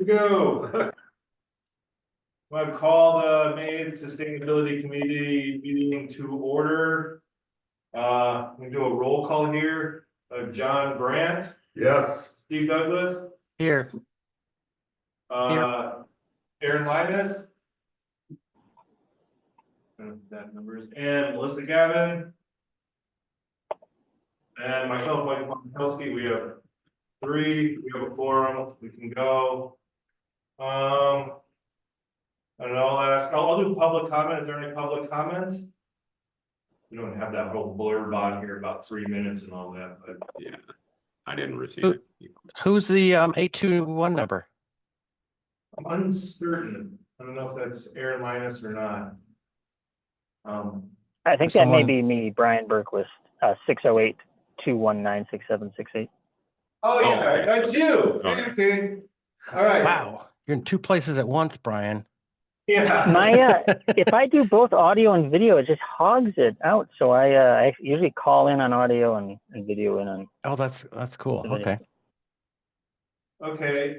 to go. I'm going to call the May Sustainability Committee meeting to order. I'm going to do a roll call here. John Brandt. Yes. Steve Douglas. Here. Aaron Linus. That numbers. And Melissa Gavin. And myself, Mike Pankowski. We have three. We have a quorum. We can go. I don't know. I'll do public comment. Is there any public comments? We don't have that whole blurb on here about 3 minutes and all that, but Yeah, I didn't receive it. Who's the 821 number? I'm uncertain. I don't know if that's Aaron Linus or not. I think that may be me, Brian Berquist, 608-219-6768. Oh yeah, okay. that's you. Okay. Okay. All right. Wow, you're in two places at once, Brian. Yeah. My if I do both audio and video, it just hogs it out. So I usually call in on audio and video in on. Oh, that's cool. Okay. Okay.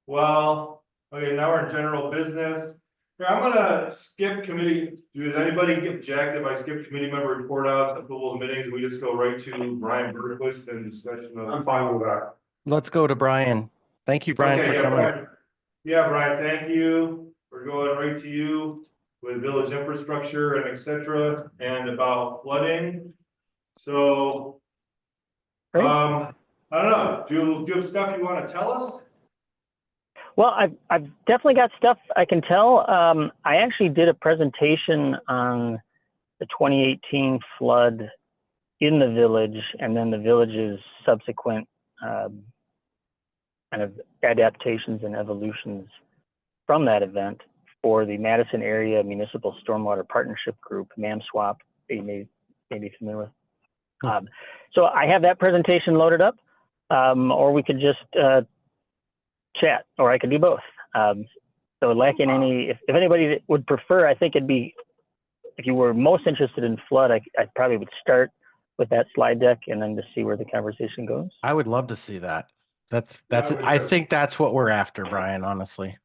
Well, okay. Now we're in general business. Here, I'm gonna skip committee. Does anybody get object if I skip committee member report outs, approval of meetings, and we just go right to Brian Berquist and discussion of? I'm fine with that. Let's go to Brian. Thank you, Brian, for coming. Brian. Yeah, Brian, thank you. We're going right to you with village infrastructure and etc. and about flooding. So, Great. I don't know. Do you have stuff you want to tell us? Well, I've definitely got stuff I can tell. I actually did a presentation on the 2018 flood in the village, and then the village's subsequent kind of adaptations and evolutions from that event for the Madison Area Municipal Stormwater Partnership Group, MAMSWAP, that you may be familiar with. So I have that presentation loaded up, or we could just chat, or I could do both. So lacking any, if anybody would prefer, I think it'd be, if you were most interested in flood, I probably would start with that slide deck and then to see where the conversation goes. I would love to see that. Yeah, I think that's what we're after, Brian, honestly.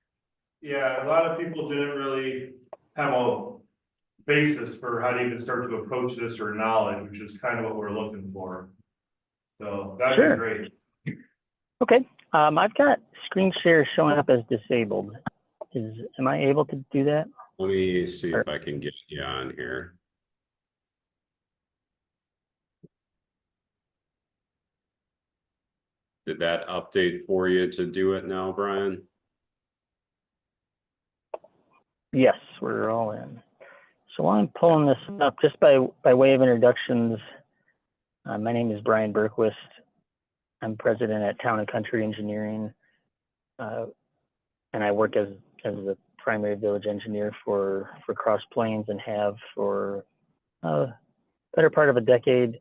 Yeah, a lot of people didn't really have a basis for how to even start to approach this or knowledge, which is kind of what we're looking for. So that'd Sure. be great. Okay, I've got screen share showing up as disabled. Am I able to do that? Let me see if I can get you on here. Did that update for you to do it now, Brian? Yes, we're all in. So while I'm pulling this up, just by way of introductions, my name is Brian Berquist. I'm president at Town and Country Engineering, and I work as the primary village engineer for Cross Plains and have for better part of a decade.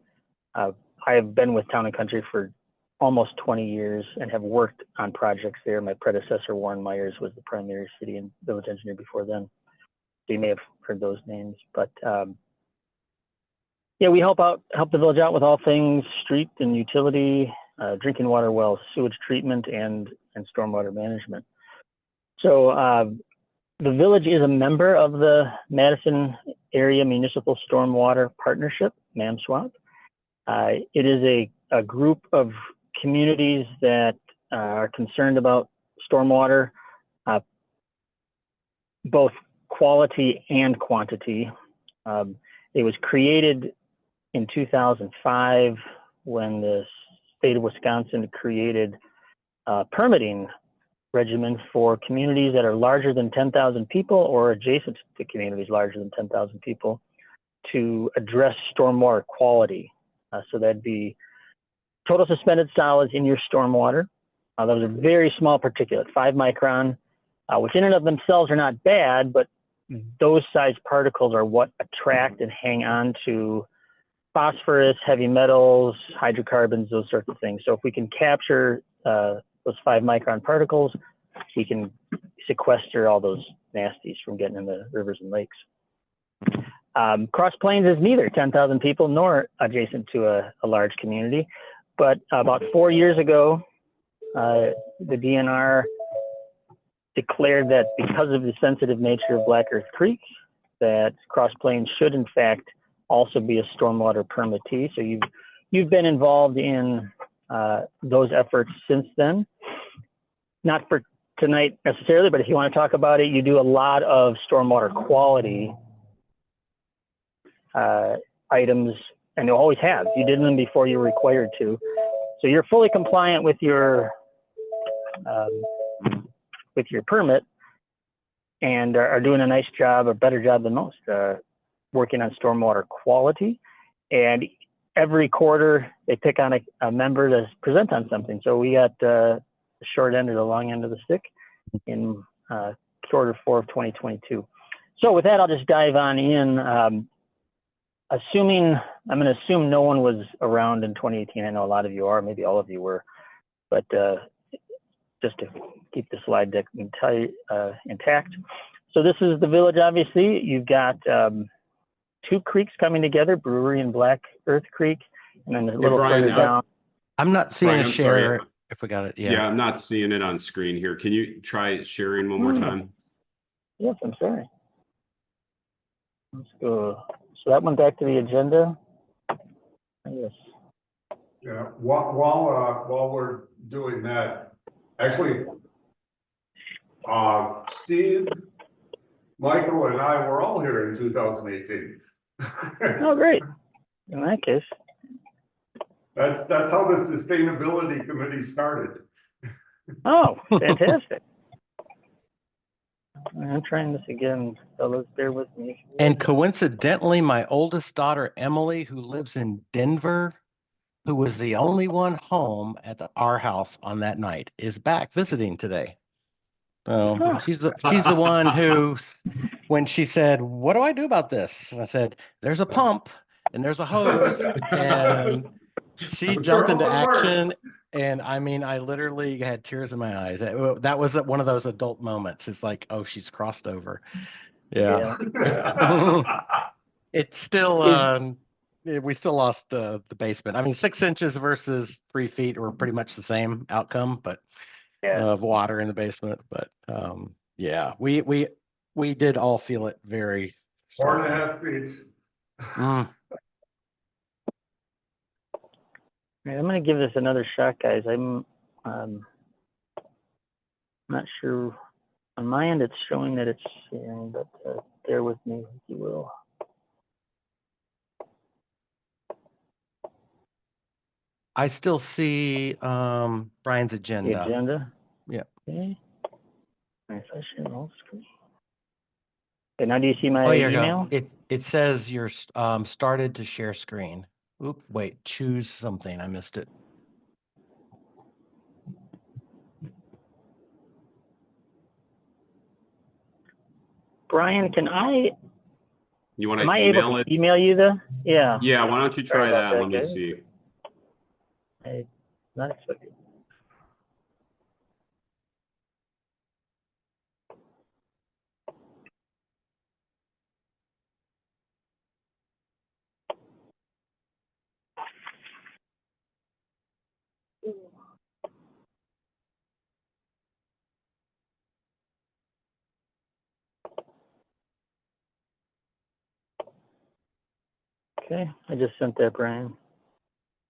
I have been with Town and Country for almost 20 years and have worked on projects there. My predecessor, Warren Myers, was the primary city and village engineer before then. So you may have heard those names, but yeah, we help the village out with all things street and utility, drinking water wells, sewage treatment, and stormwater management. So the village is a member of the Madison Area Municipal Stormwater Partnership, MAMSWAP. It is a group of communities that are concerned about stormwater, both quality and quantity. It was created in 2005 when the state of Wisconsin created a permitting regimen for communities that are larger than 10,000 people or adjacent to communities larger than 10,000 people to address stormwater quality. So that'd be total suspended solids in your stormwater. Those are very small particulate, 5 micron, which in and of themselves are not bad, but those size particles are what attract and hang on to phosphorus, heavy metals, hydrocarbons, those sorts of things. So if we can capture those 5 micron particles, we can sequester all those nasties from getting in the rivers and lakes. Cross Plains is neither 10,000 people nor adjacent to a large community, but about 4 years ago, the DNR declared that because of the sensitive nature of Black Earth Creek, that Cross Plains should in fact also be a stormwater permittee. So you've been involved in those efforts since then. Not for tonight necessarily, but if you want to talk about it, you do a lot of stormwater quality items, and you always have. You did them before you were required to. So you're fully compliant with your permit, and are doing a nice job, a better job than most, working on stormwater quality. And every quarter they pick on a member to present on something. So we got the short end or the long end of the stick in quarter 4 of 2022. So with that, I'll just dive on in. I'm going to assume no one was around in 2018. I know a lot of you are, maybe all of you were, but just to keep the slide deck intact. So this is the village, obviously. You've got 2 creeks coming together, Brewery and Black Earth Creek, and then a little Brian, further down. I'm not seeing Brian, a I'm share sorry. if we got it. Yeah, I'm not seeing it on screen here. Can you try sharing one more time? Yes, I'm sorry. Let's go. So that went back to the agenda. Yes. Yeah, while we're doing that, actually, Steve, Michael, and I were all here in 2018. Oh, great. In that case. That's how the Sustainability Committee started. Oh, fantastic. I'm trying this again, fellas, bear with me. And coincidentally, my oldest daughter, Emily, who lives in Denver, who was the only one home at our house on that night, is back visiting today. So Oh. she's the one who, when she said, "What do I do about this?" And I said, "There's a pump and there's a hose," and she I'm jumped sure into hoping it action. works. And I mean, I literally had tears in my eyes. That was one of those adult moments. It's like, oh, she's crossed over. Yeah. It's still, we still lost the basement. I mean, 6 inches versus 3 feet were pretty much the same outcome, but of water in the basement. But yeah, we did all feel it very. 4.5 feet. Mm. I'm going to give this another shot, guys. I'm not sure. On my end, it's showing that it's sharing, but bear with me, if you will. I still see Brian's agenda. The agenda? Yeah. Okay. Nice. I share the whole screen. Okay, now do you see my Oh, here you email? go. It says you're started to share screen. Oop, wait, choose something. I missed it. Brian, You want am to I able email to it? email you Yeah. Yeah, why don't you try Sorry about that? that, Let me guys. see. I'm not expecting. Okay, I just sent that, Brian.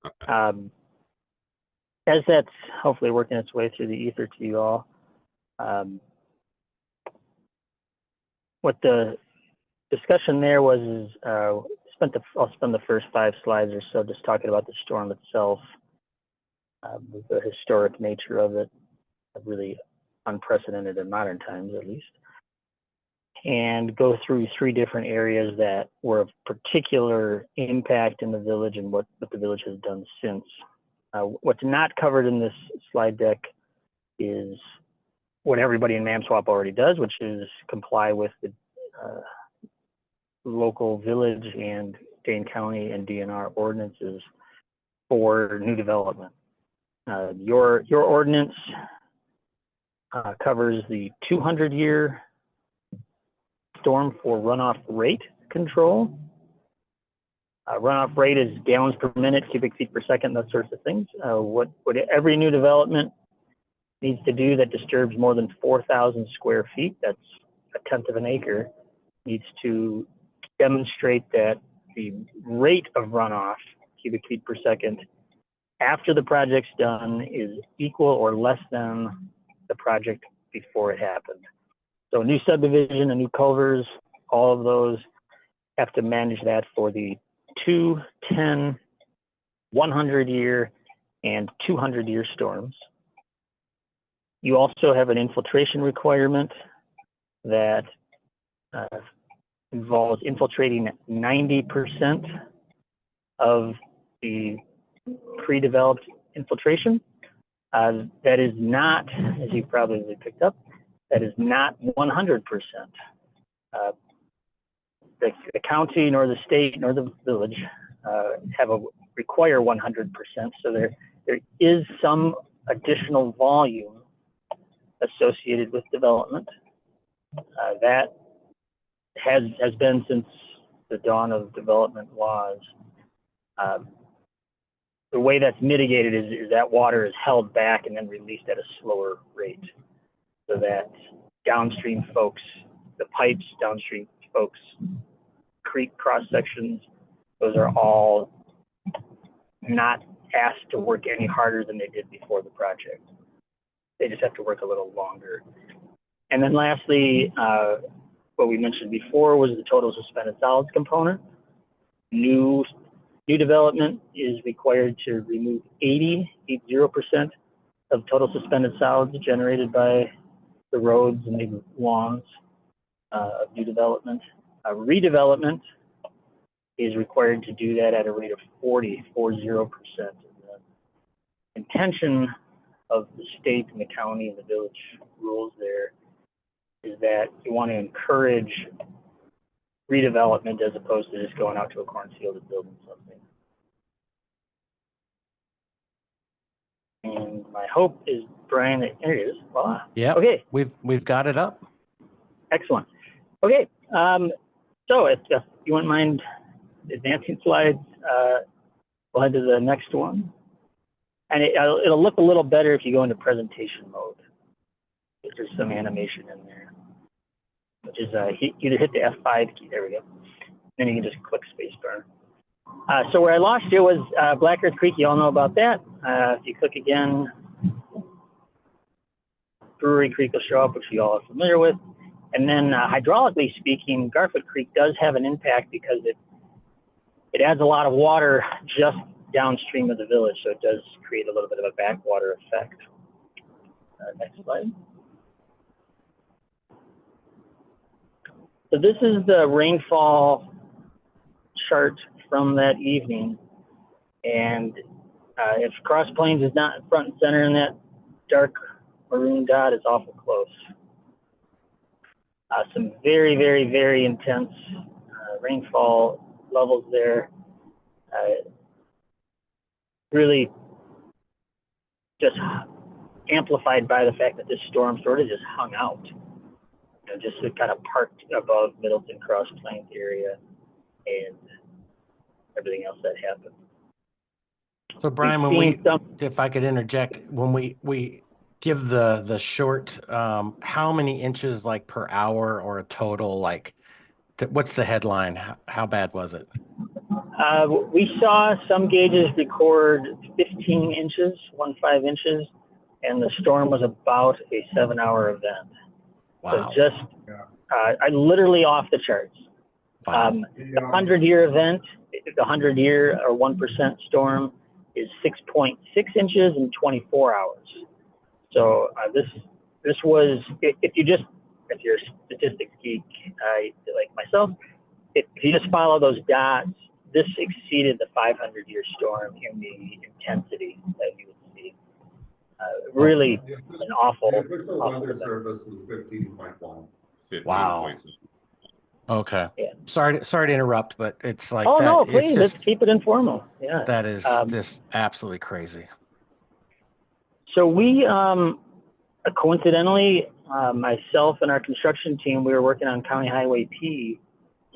Okay. As that's hopefully working its way through the ether to you all, what the discussion there was is I'll spend the first 5 slides or so just talking about the storm itself, the historic nature of it, really unprecedented in modern times at least, and go through 3 different areas that were of particular impact in the village and what the village has done since. What's not covered in this slide deck is what everybody in Mamswap already does, which is comply with the local village and Dane County and DNR ordinances for new development. Your ordinance covers the 200-year storm for runoff rate control. Runoff rate is gallons per minute, cubic feet per second, those sorts of things. What every new development needs to do that disturbs more than 4,000 square feet, that's a tenth of an acre, needs to demonstrate that the rate of runoff, cubic feet per second, after the project's done is equal or less than the project before it happened. So a new subdivision, a new culvers, all of those have to manage that for the 2, 10, 100-year, and 200-year storms. You also have an infiltration requirement that involves infiltrating 90% of the pre-developed infiltration. That is not, as you probably picked up, that is not 100%. The county, nor the state, nor the village require 100%. So there is some additional volume associated with development. That has been since the dawn of development laws. The way that's mitigated is that water is held back and then released at a slower rate, so that downstream folks, the pipes, downstream folks, creek cross sections, those are all not asked to work any harder than they did before the project. They just have to work a little longer. And then lastly, what we mentioned before was the total suspended solids component. New development is required to remove 80% of total suspended solids generated by the roads and the lawns of new development. Redevelopment is required to do that at a rate of 40%. The intention of the state and the county and the village rules there is that you want to encourage redevelopment as opposed to just going out to a cornfield and building something. And my hope is, Brian, that there it is. Voila. Yeah. Okay. We've got it up. Excellent. Okay. So if you wouldn't mind advancing slides, we'll head to the next one. And it'll look a little better if you go into presentation mode. There's some animation in there, which is either hit the F5 key, there we go. Then you can just click spacebar. So where I lost you was Black Earth Creek, you all know about that. If you click again, Brewery Creek will show up, which you all are familiar with. And then hydraulically speaking, Garfoot Creek does have an impact because it adds a lot of water just downstream of the village, so it does create a little bit of a backwater effect. Next slide. So this is the rainfall chart from that evening, and if Cross Plains is not front and center in that dark maroon dot, it's awful close. Some very, very, very intense rainfall levels there. Really just amplified by the fact that this storm sort of just hung out. You know, just kind of parked above Middleton Cross Plains area and everything else that happened. So Brian, if I could interject, when we give the short, how many inches like per hour or a total, like what's the headline? How bad was it? We saw some gauges record 15 inches, 15 inches, and the storm was about a 7-hour event. Wow. So just, literally off the charts. Wow. The 100-year event, the 100-year or 1% storm is 6.6 inches in 24 hours. So this was, if you're a statistics geek like myself, if you just follow those dots, this exceeded the 500-year storm in the intensity that you would see. Really an awful. The official awful weather event. service was 15.1. Wow. Okay. Yeah. Sorry to interrupt, but it's like Oh that. no, It's please, just, let's keep it informal. Yeah. that is just absolutely crazy. So we, coincidentally, myself and our construction team, we were working on County Highway P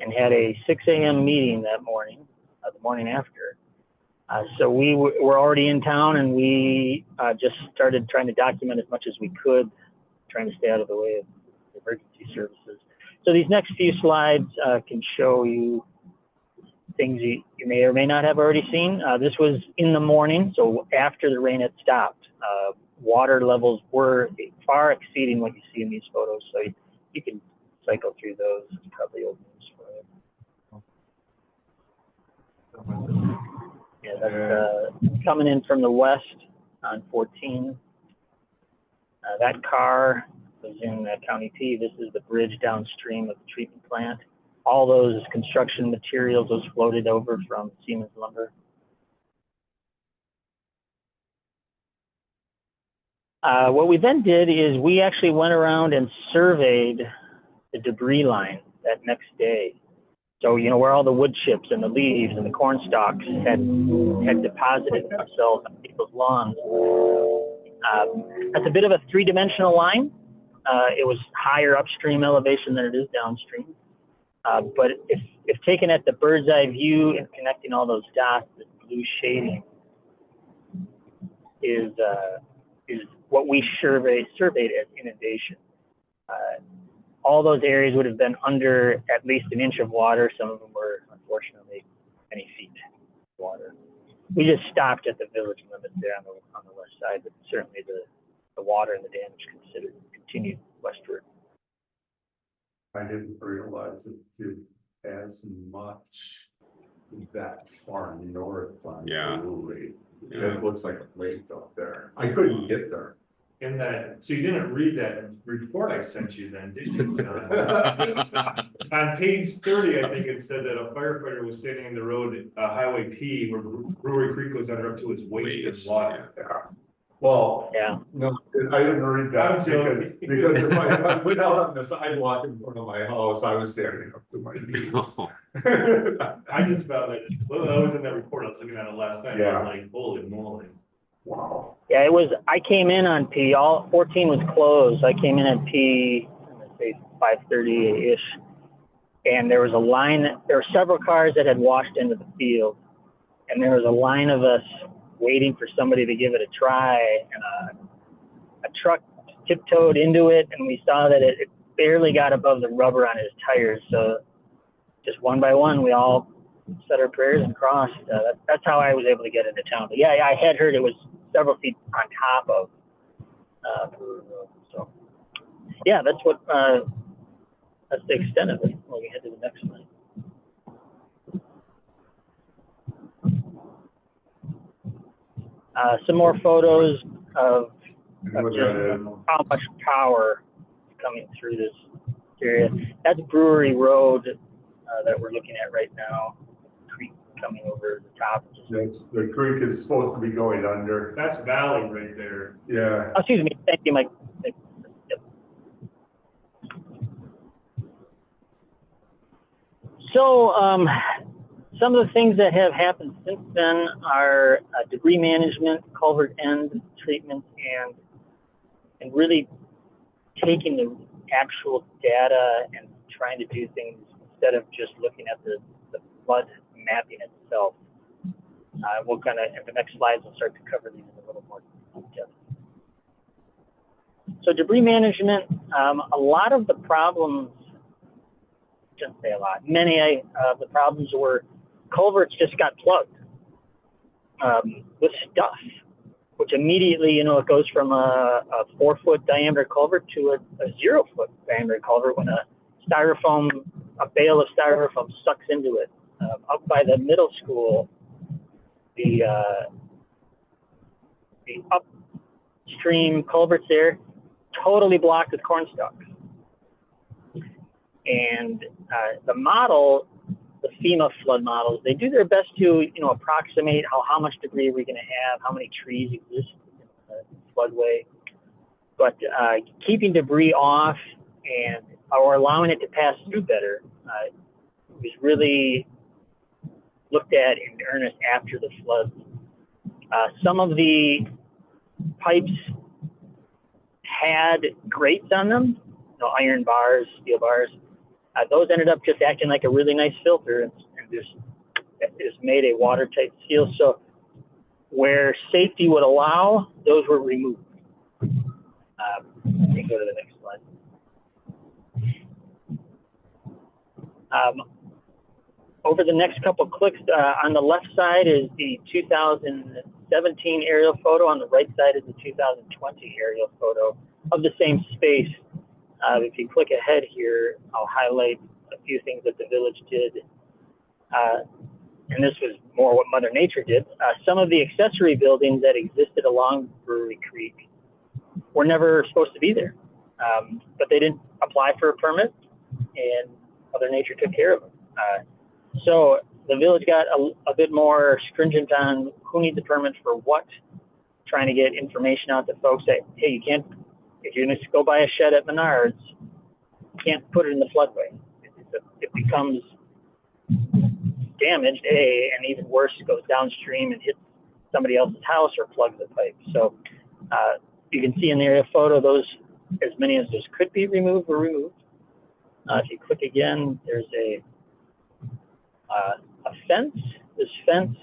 and had a 6 a.m. meeting that morning, the morning after. So we were already in town, and we just started trying to document as much as we could, trying to stay out of the way of emergency services. So these next few slides can show you things you may or may not have already seen. This was in the morning, so after the rain had stopped. Water levels were far exceeding what you see in these photos, so you can cycle through those. It's probably old news for you. Yeah, that's coming in from the west on 14. That car was in County P. This is the bridge downstream of the treatment plant. All those construction materials, those floated over from Siemens Lumber. What we then did is we actually went around and surveyed the debris line that next day. So, you know, where all the wood chips and the leaves and the corn stalks had deposited themselves on people's lawns. That's a bit of a three-dimensional line. It was higher upstream elevation than it is downstream. But if taken at the bird's eye view and connecting all those dots, the blue shading is what we surveyed as inundation. All those areas would have been under at least an inch of water. Some of them were, unfortunately, many feet of water. We just stopped at the village limit there on the west side, but certainly the water and the damage continued westward. I didn't realize it did as much that far north on Yeah. Brewery. Yeah. It looks like a lake up there. I couldn't get there. In that, so you didn't read that report I sent you then, did you? On page 30, I think it said that a firefighter was standing in the road, Highway P, where Brewery Creek goes under up to its waist in water. Yeah. Well, Yeah. no, I didn't read that I'm joking. because if I went out on the sidewalk in front of my house, I was standing up to my knees. I just found it, well, I was in that report, I was looking at it last night, I Yeah. was like, holy moly. Wow. Yeah, it was. I came in on P. All 14 was closed. I came in at P, let's say 5:30 ish, and there was a line. There were several cars that had washed into the field, and there was a line of us waiting for somebody to give it a try. And a truck tiptoed into it, and we saw that it barely got above the rubber on his tires. So just one by one, we all said our prayers and crossed. That's how I was able to get into town. But yeah, I had heard it was several feet on top of so yeah, that's the extent of it. Well, we head to the next slide. Some more photos of how much power is coming through this area. That's Brewery Road that we're looking at right now. Creek coming over the top. The creek is supposed to be going under. That's Valley right there. Yeah. Oh, excuse me. Thank you, Mike. Yep. So some of the things that have happened since then are debris management, culvert end treatment, and really taking the actual data and trying to do things instead of just looking at the flood mapping itself. We'll kind of, in the next slides, we'll start to cover these in a little more depth. So debris management, a lot of the problems, I shouldn't say a lot, many of the problems were culverts just got plugged with stuff, which immediately, you know, it goes from a 4-foot diameter culvert to a 0-foot diameter culvert when a bale of styrofoam sucks into it. Up by the middle school, the upstream culverts there totally blocked with corn stalks. And the model, the FEMA flood models, they do their best to, you know, approximate how much debris we're going to have, how many trees exist in the floodway. But keeping debris off or allowing it to pass through better was really looked at in earnest after the flood. Some of the pipes had grates on them, you know, iron bars, steel bars. Those ended up just acting like a really nice filter and just made a watertight seal. So Where safety would allow, those were removed. You can go to the next slide. Over the next couple clicks, on the left side is the 2017 aerial photo. On the right side is the 2020 aerial photo of the same space. If you click ahead here, I'll highlight a few things that the village did. And this was more what Mother Nature did. Some of the accessory buildings that existed along Brewery Creek were never supposed to be there. But they didn't apply for a permit, and Mother Nature took care of them. So the village got a bit more stringent on who needs a permit for what, trying to get information out to folks that, hey, you can't, if you're going to go buy a shed at Menards, you can't put it in the floodway. It becomes damaged, and even worse, it goes downstream and hits somebody else's house or plugs the pipe. So you can see in the area photo, those, as many as those could be removed were removed. If you click again, there's a fence. This fence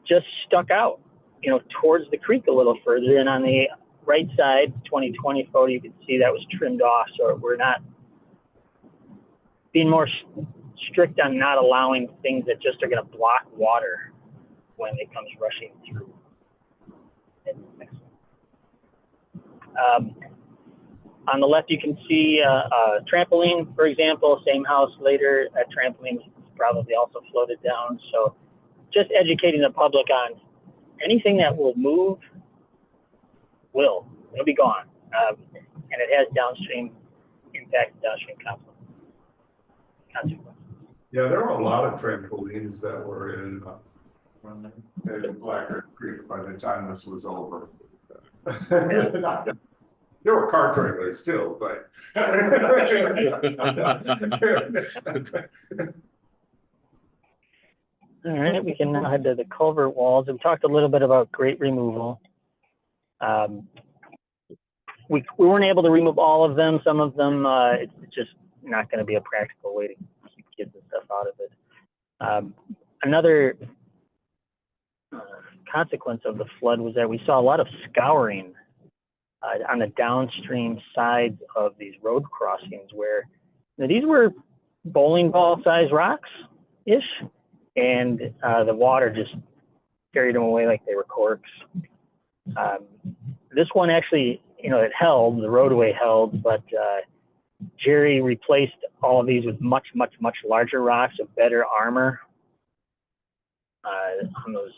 just stuck out, you know, towards the creek a little further. And on the right side, 2020 photo, you can see that was trimmed off. So we're not being more strict on not allowing things that just are going to block water when it comes rushing through. And next one. On the left, you can see a trampoline, for example, same house later. That trampoline was probably also floated down. So just educating the public on anything that will move it'll be gone. And it has downstream impact, downstream consequences. Yeah, there were a lot of trampolines that were in Black Earth Creek by the time this was over. There were car trailers too, but. All right, we can now head to the culvert walls. We talked a little bit about grate removal. We weren't able to remove all of them. Some of them, it's just not going to be a practical way to keep kids and stuff out of it. Another consequence of the flood was that we saw a lot of scouring on the downstream sides of these road crossings, where these were bowling ball sized rocks-ish, and the water just carried them away like they were corks. This one actually, you know, it held, the roadway held, but Jerry replaced all of these with much, much, much larger rocks of better armor on those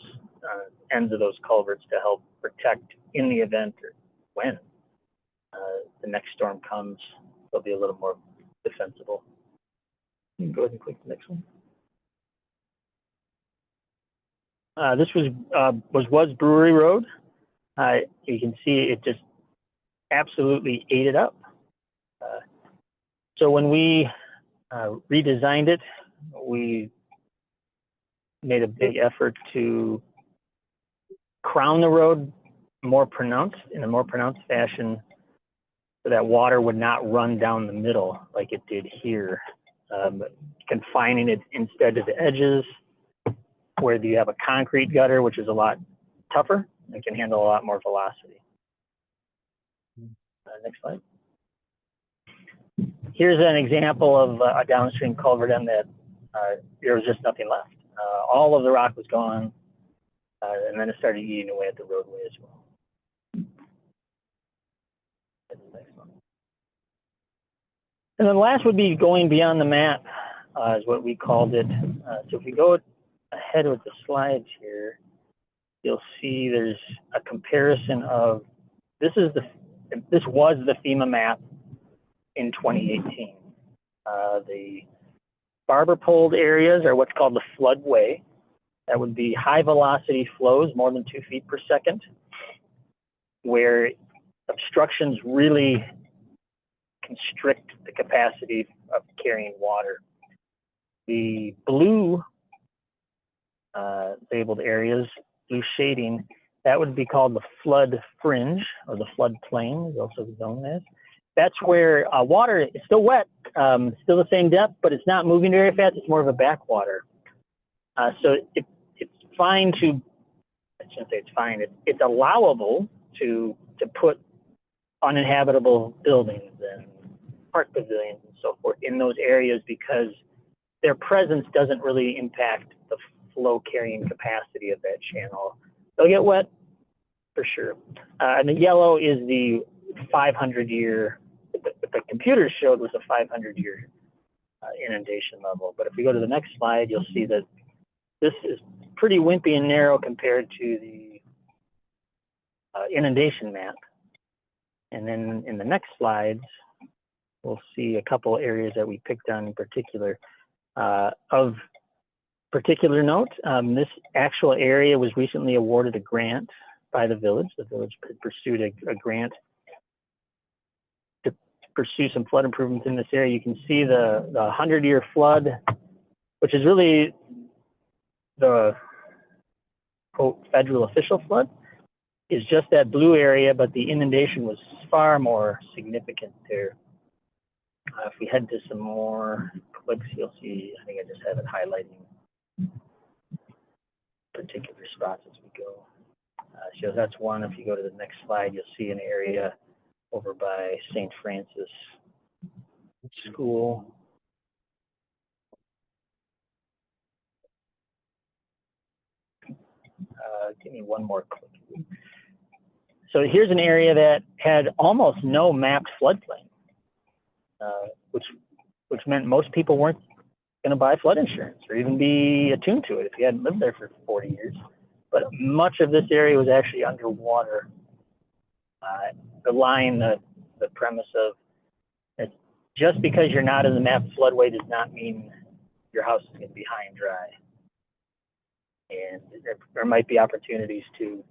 ends of those culverts to help protect in the event or when the next storm comes, they'll be a little more defensible. You can go ahead and click the next one. This was Brewery Road. You can see it just absolutely ate it up. So when we redesigned it, we made a big effort to crown the road in a more pronounced fashion, so that water would not run down the middle like it did here, confining it instead to the edges, where you have a concrete gutter, which is a lot tougher and can handle a lot more velocity. Next slide. Here's an example of a downstream culvert and that there was just nothing left. All of the rock was gone, and then it started eating away at the roadway as well. And then last would be going beyond the map, is what we called it. So if we go ahead with the slides here, you'll see there's a comparison of, this was the FEMA map in 2018. The barber poled areas are what's called the floodway. That would be high velocity flows, more than 2 feet per second, where obstructions really constrict the capacity of carrying water. The blue labeled areas, blue shading, that would be called the flood fringe, or the flood plain, is also known as. That's where water is still wet, still the same depth, but it's not moving very fast. It's more of a backwater. So it's fine to shouldn't say it's fine, it's allowable to put uninhabitable buildings and park pavilions and so forth in those areas because their presence doesn't really impact the flow carrying capacity of that channel. They'll get wet for sure. And the yellow is the 500-year, what the computers showed was a 500-year inundation level. But if we go to the next slide, you'll see that this is pretty wimpy and narrow compared to the inundation map. And then in the next slides, we'll see a couple areas that we picked on in particular. Of particular note, this actual area was recently awarded a grant by the village. The village pursued a grant to pursue some flood improvements in this area. You can see the 100-year flood, which is really the quote federal official flood, is just that blue area, but the inundation was far more significant there. If we head to some more clicks, you'll see, I think I just have it highlighting particular spots as we go. So that's one. If you go to the next slide, you'll see an area over by St. Francis School. Give me one more click. So here's an area that had almost no mapped floodplain, which meant most people weren't going to buy flood insurance or even be attuned to it if you hadn't lived there for 40 years. But much of this area was actually underwater. The premise of that just because you're not in the mapped floodway does not mean your house is going to be high and dry. And there might be opportunities to,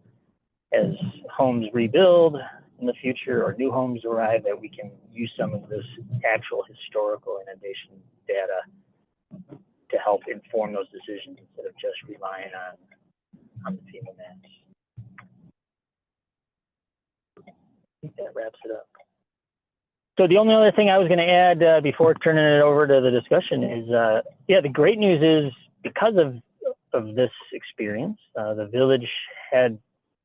as homes rebuild in the future or new homes arrive, that we can use some of this actual historical inundation data to help inform those decisions instead of just relying on the FEMA maps. I think that wraps it up. So the only other thing I was going to add before turning it over to the discussion is, yeah, the great news is because of this experience, the village had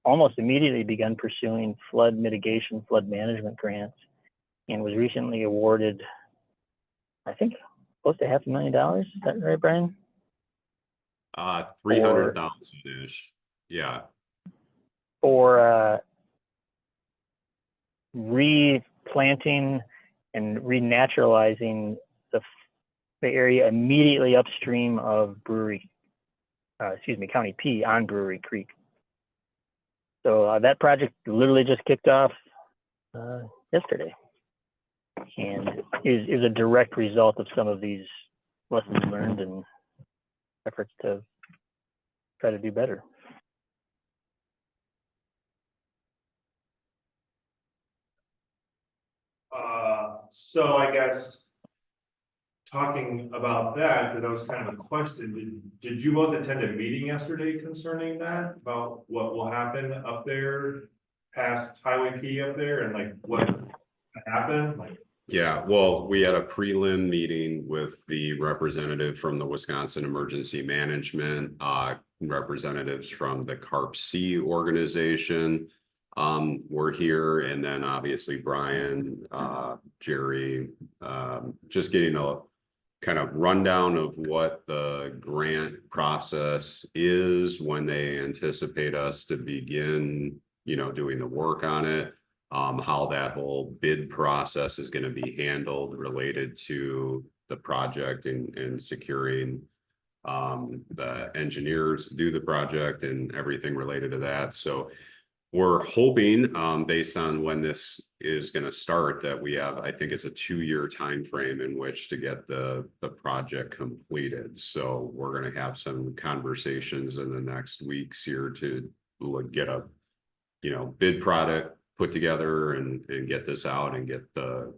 almost immediately begun pursuing flood mitigation, flood management grants, and was recently awarded, I think, close to $500,000. Is that right, Brian? 300,000-ish. Yeah. For replanting and renaturalizing the area immediately upstream of County P on Brewery Creek. So that project literally just kicked off yesterday, and is a direct result of some of these lessons learned and efforts to try to do better. So I guess talking about that, because that was kind of a question, did you both attend a meeting yesterday concerning that, about what will happen up there past Highway P up there and like what happened? Like, Yeah, well, we had a prelim meeting with the representative from the Wisconsin Emergency Management, representatives from the CARP-C organization were here, and then obviously Brian, Jerry, just getting a kind of rundown of what the grant process is, when they anticipate us to begin, doing the work on it. How that whole bid process is going to be handled related to the project and securing the engineers to do the project and everything related to that. So we're hoping, based on when this is going to start, that we have, I think it's a 2-year time frame in which to get the project completed. So we're going to have some conversations in the next weeks here to get a bid product put together and get this out and get the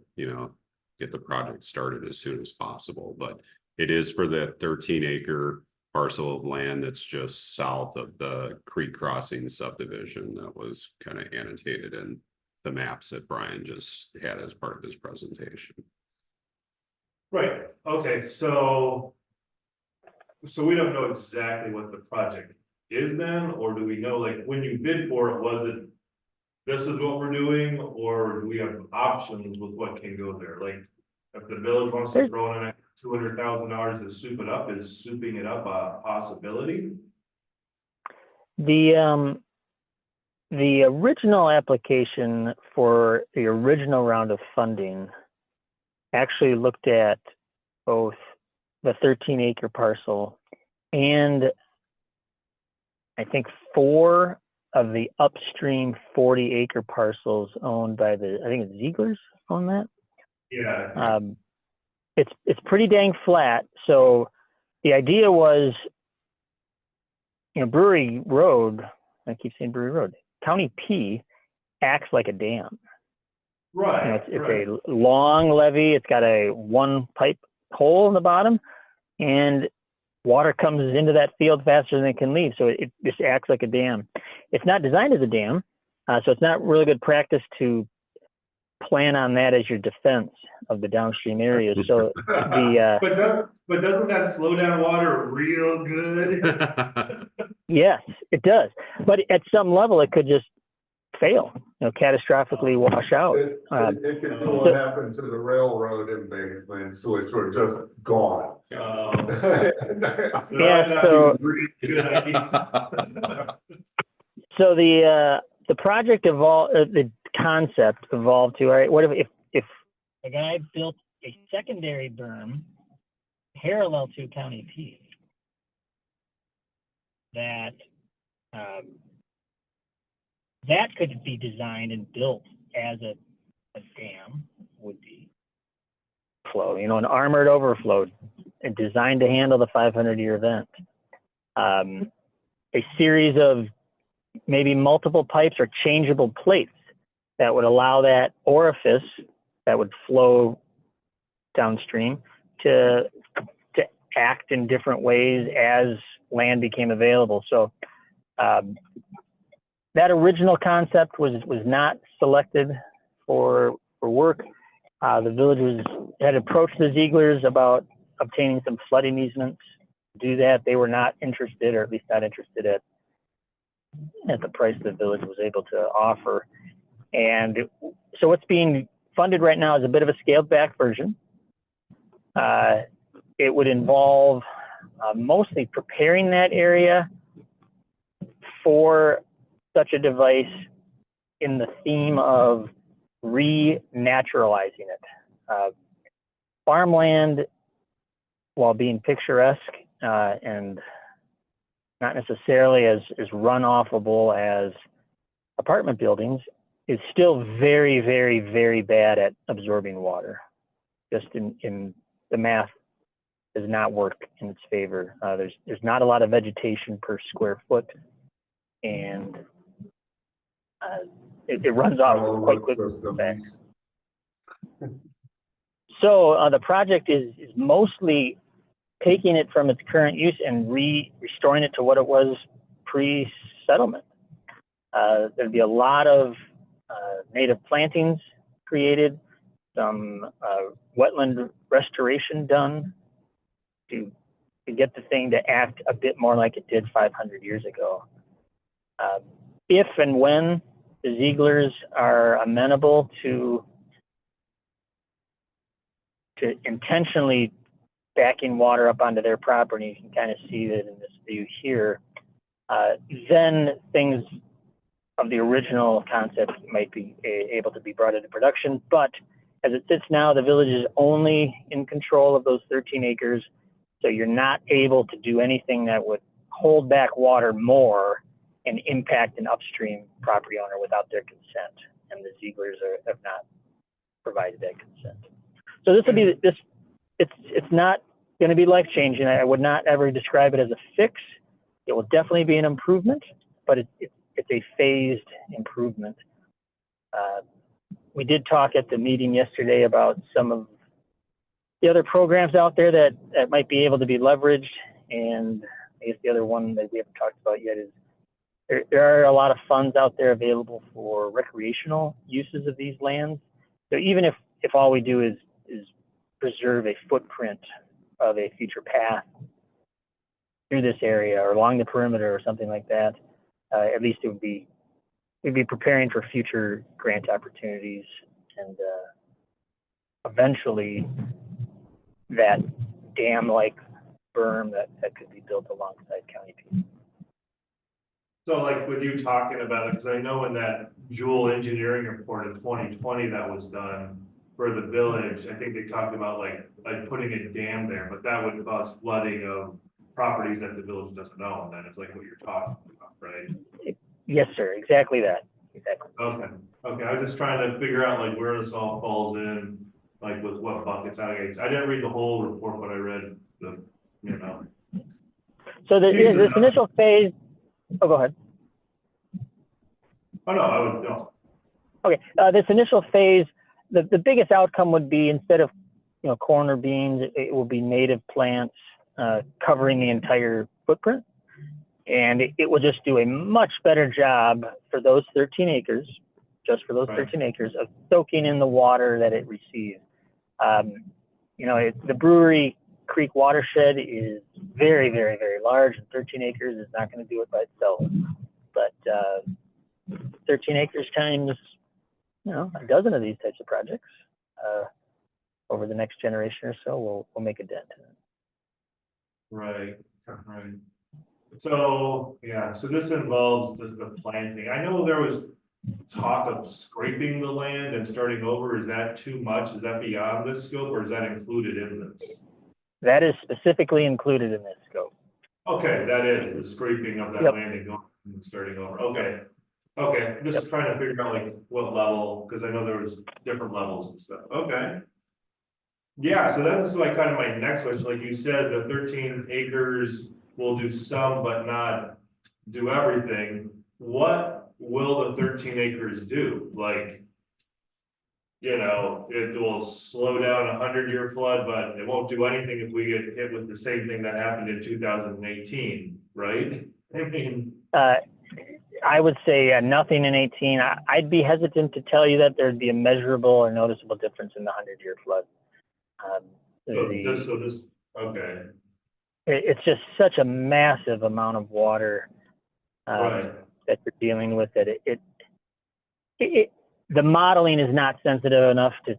project started as soon as possible. But it is for the 13-acre parcel of land that's just south of the Creek Crossing subdivision that was kind of annotated in the maps that Brian just had as part of his presentation. right, okay, so we don't know exactly what the project is then? Or do we know, like, when you bid for it, was it, this is what we're doing, or do we have options with what can go there? Like, if the village wants to throw in $200,000 to soup it up, is souping it up a possibility? The original application for the original round of funding actually looked at both the 13-acre parcel and I think 4 of the upstream 40-acre parcels owned by I think it's Ziegler's own that. Yeah. It's pretty dang flat. So the idea was, Brewery Road, I keep saying Brewery Road, County P acts like a dam. Right. It's a long levee. It's got a 1 pipe hole in the bottom, and water comes into that field faster than it can leave. So it just acts like a dam. It's not designed as a dam, so it's not really good practice to plan on that as your defense of the downstream areas. So but doesn't that slow down water real good? yes, it does. But at some level, it could just fail, catastrophically wash out. It can do what happened to the railroad embankments, which were just gone. So the project evolved, the concept evolved to, all right, what if a guy built a secondary berm parallel to County P that that could be designed and built as a dam would be flow, an armored overflow and designed to handle the 500-year event. A series of maybe multiple pipes or changeable plates that would allow that orifice that would flow downstream to act in different ways as land became available. So that original concept was not selected for work. The village had approached the Zieglers about obtaining some flooding easements to do that. They were not interested, or at least not interested at the price the village was able to offer. And so what's being funded right now is a bit of a scaled back version. It would involve mostly preparing that area for such a device in the theme of renaturalizing it. Farmland, while being picturesque and not necessarily as runoffable as apartment buildings, is still very, very, very bad at absorbing water. Just in the math does not work in its favor. There's not a lot of vegetation per square foot, and it runs off quite quickly. So the project is mostly taking it from its current use and restoring it to what it was pre-settlement. There'd be a lot of native plantings created, some wetland restoration done to get the thing to act a bit more like it did 500 years ago. If and when the Zieglers are amenable to intentionally backing water up onto their property, you can kind of see that in this view here, then things of the original concept might be able to be brought into production. But as it sits now, the village is only in control of those 13 acres. So you're not able to do anything that would hold back water more and impact an upstream property owner without their consent. And the Zieglers have not provided that consent. So this would be it's not going to be life-changing. I would not ever describe it as a fix. It will definitely be an improvement, but it's a phased improvement. We did talk at the meeting yesterday about some of the other programs out there that might be able to be leveraged. And I guess the other one that we haven't talked about yet is there are a lot of funds out there available for recreational uses of these lands. So even if all we do is preserve a footprint of a future path, through this area or along the perimeter or something like that, at least we'd be preparing for future grant opportunities, and eventually that dam-like berm that could be built alongside County P. So like with you talking about it, because I know in that Jewel engineering report in 2020 that was done for the village, I think they talked about like putting a dam there, but that would cause flooding of properties that the village doesn't own. Then it's like what you're talking about, right? Yes, sir. Exactly that. Exactly. Okay, okay. I was just trying to figure out like where this all falls in, like with what buckets, allocates. I didn't read the whole report, but I read the, you know. So this initial phase. Oh, go ahead. Oh no, I would no. Okay, this initial phase, the biggest outcome would be, instead of corn or beans, it will be native plants covering the entire footprint, and it will just do a much better job for those 13 acres, just for those 13 acres, of soaking in the water that it receives. The Brewery Creek watershed is very, very, very large, and 13 acres is not going to do it by itself. But 13 acres times, a dozen of these types of projects over the next generation or so will make a dent in it. Right, right. So, yeah, so this involves just the planting. I know there was talk of scraping the land and starting over. Is that too much? Is that beyond this scope, or is that included in this? That is specifically included in this scope. Okay, that is the scraping of that land and going and starting over. Okay. Okay, I'm just trying to figure out like what level, because I know there was different levels and stuff. Okay. Yeah, so that's like kind of my next question. Like you said, the 13 acres will do some, but not do everything. What will the 13 acres do? Like, it will slow down a 100-year flood, but it won't do anything if we get hit with the same thing that happened in 2018, right? I mean, I would say nothing in 18. I'd be hesitant to tell you that there'd be a measurable or noticeable difference in the 100-year flood. Okay. It's just such a massive amount of water that you're dealing with. That the modeling is not sensitive enough to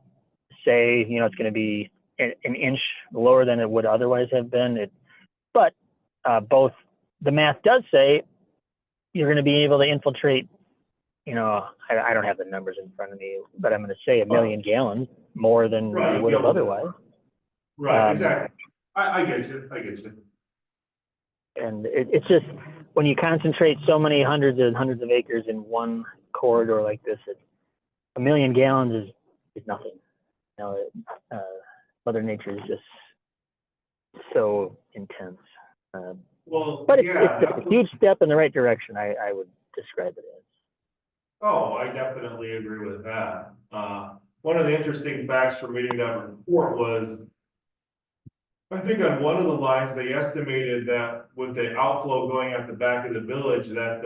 say it's going to be an inch lower than it would otherwise have been. But both the math does say you're going to be able to infiltrate. I don't have the numbers in front of me, but I'm going to say 1 million gallons more than you would have otherwise. Right, exactly. I get you. And it's just, when you concentrate so many hundreds and hundreds of acres in one corridor like this, 1 million gallons is nothing. Mother Nature is just so intense. But it's a huge step in the right direction, I would describe it as. Oh, I definitely agree with that. One of the interesting facts from reading that report was, I think on one of the lines, they estimated that with the outflow going at the back of the village, that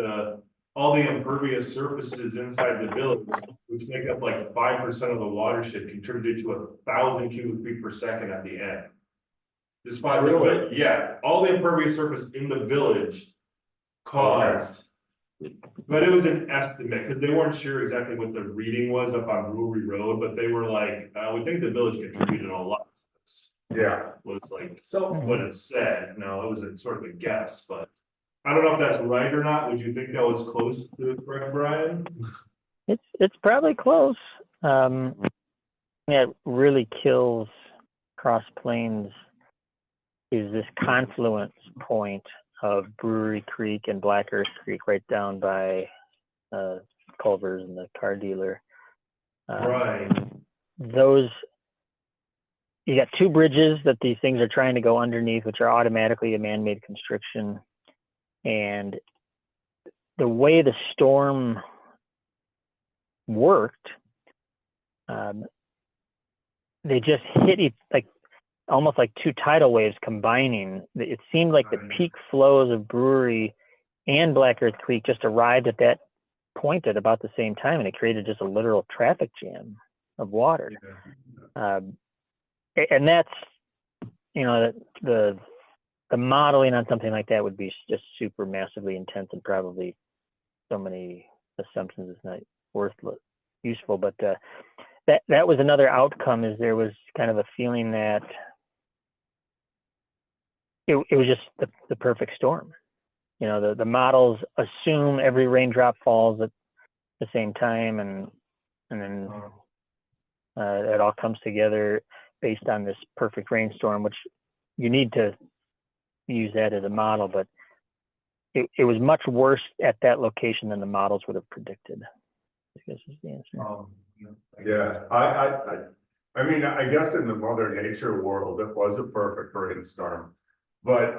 all the impervious surfaces inside the village, which make up like 5% of the watershed, contributed to 1,000 cubic feet per second at the end. Just 5, really? Yeah, all the impervious surface in the village caused. But it was an estimate, because they weren't sure exactly what the reading was up on Brewery Road, but they were like, we think the village contributed a lot to this. Yeah. Was like what it said. No, it was a sort of a guess, but I don't know if that's right or not. Would you think that was close to correct, Brian? It's probably close. It really kills Cross Plains is this confluence point of Brewery Creek and Black Earth Creek, right down by Culver's and the car dealer. You got 2 bridges that these things are trying to go underneath, which are automatically a man-made constriction. And the way the storm worked, they just hit almost like 2 tidal waves combining. It seemed like the peak flows of Brewery and Black Earth Creek just arrived at that point at about the same time, and it created just a literal traffic jam of water. And that's, the the modeling on something like that would be just super massively intense, and probably so many assumptions is not useful. But that was another outcome, is there was kind of a feeling that it was just the perfect storm. You know, the models assume every raindrop falls at the same time, and then it all comes together based on this perfect rainstorm, which you need to use that as a model, but it was much worse at that location than the models would have predicted, I guess is the answer. Yeah, I mean, I guess in the Mother Nature world, it was a perfect rainstorm. But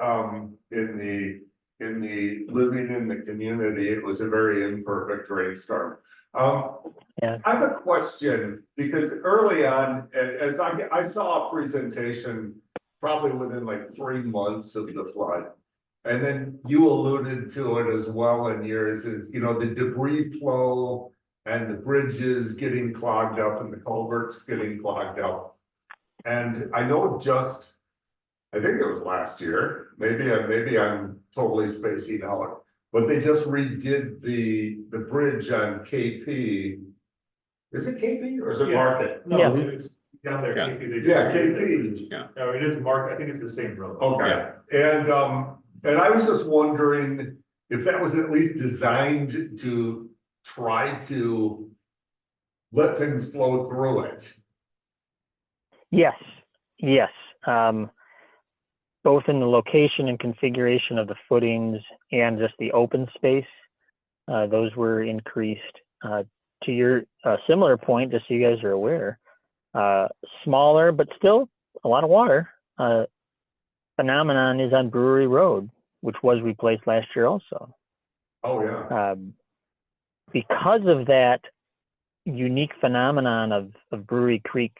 in the living in the community, it was a very imperfect rainstorm. Yeah. I have a question, because early on, as I saw a presentation probably within like 3 months of the flood. And then you alluded to it as well in yours, is, you know, the debris flow and the bridges getting clogged up and the culverts getting clogged up. And I know I think it was last year, maybe I'm totally spacing out, but they just redid the bridge on KP. Is it KP or is it Yeah. Market? No, Yeah. it's down there. Yeah. KP, they just Yeah, did KP. Yeah. No, it is Mark, I think it's the same road. Okay, and I was just wondering if that was at least designed to try to let things flow through it. Yes. Both in the location and configuration of the footings and just the open space, those were increased. To your similar point, just so you guys are aware, smaller but still a lot of water phenomenon is on Brewery Road, which was replaced last year also. Oh, yeah. Because of that unique phenomenon of Brewery Creek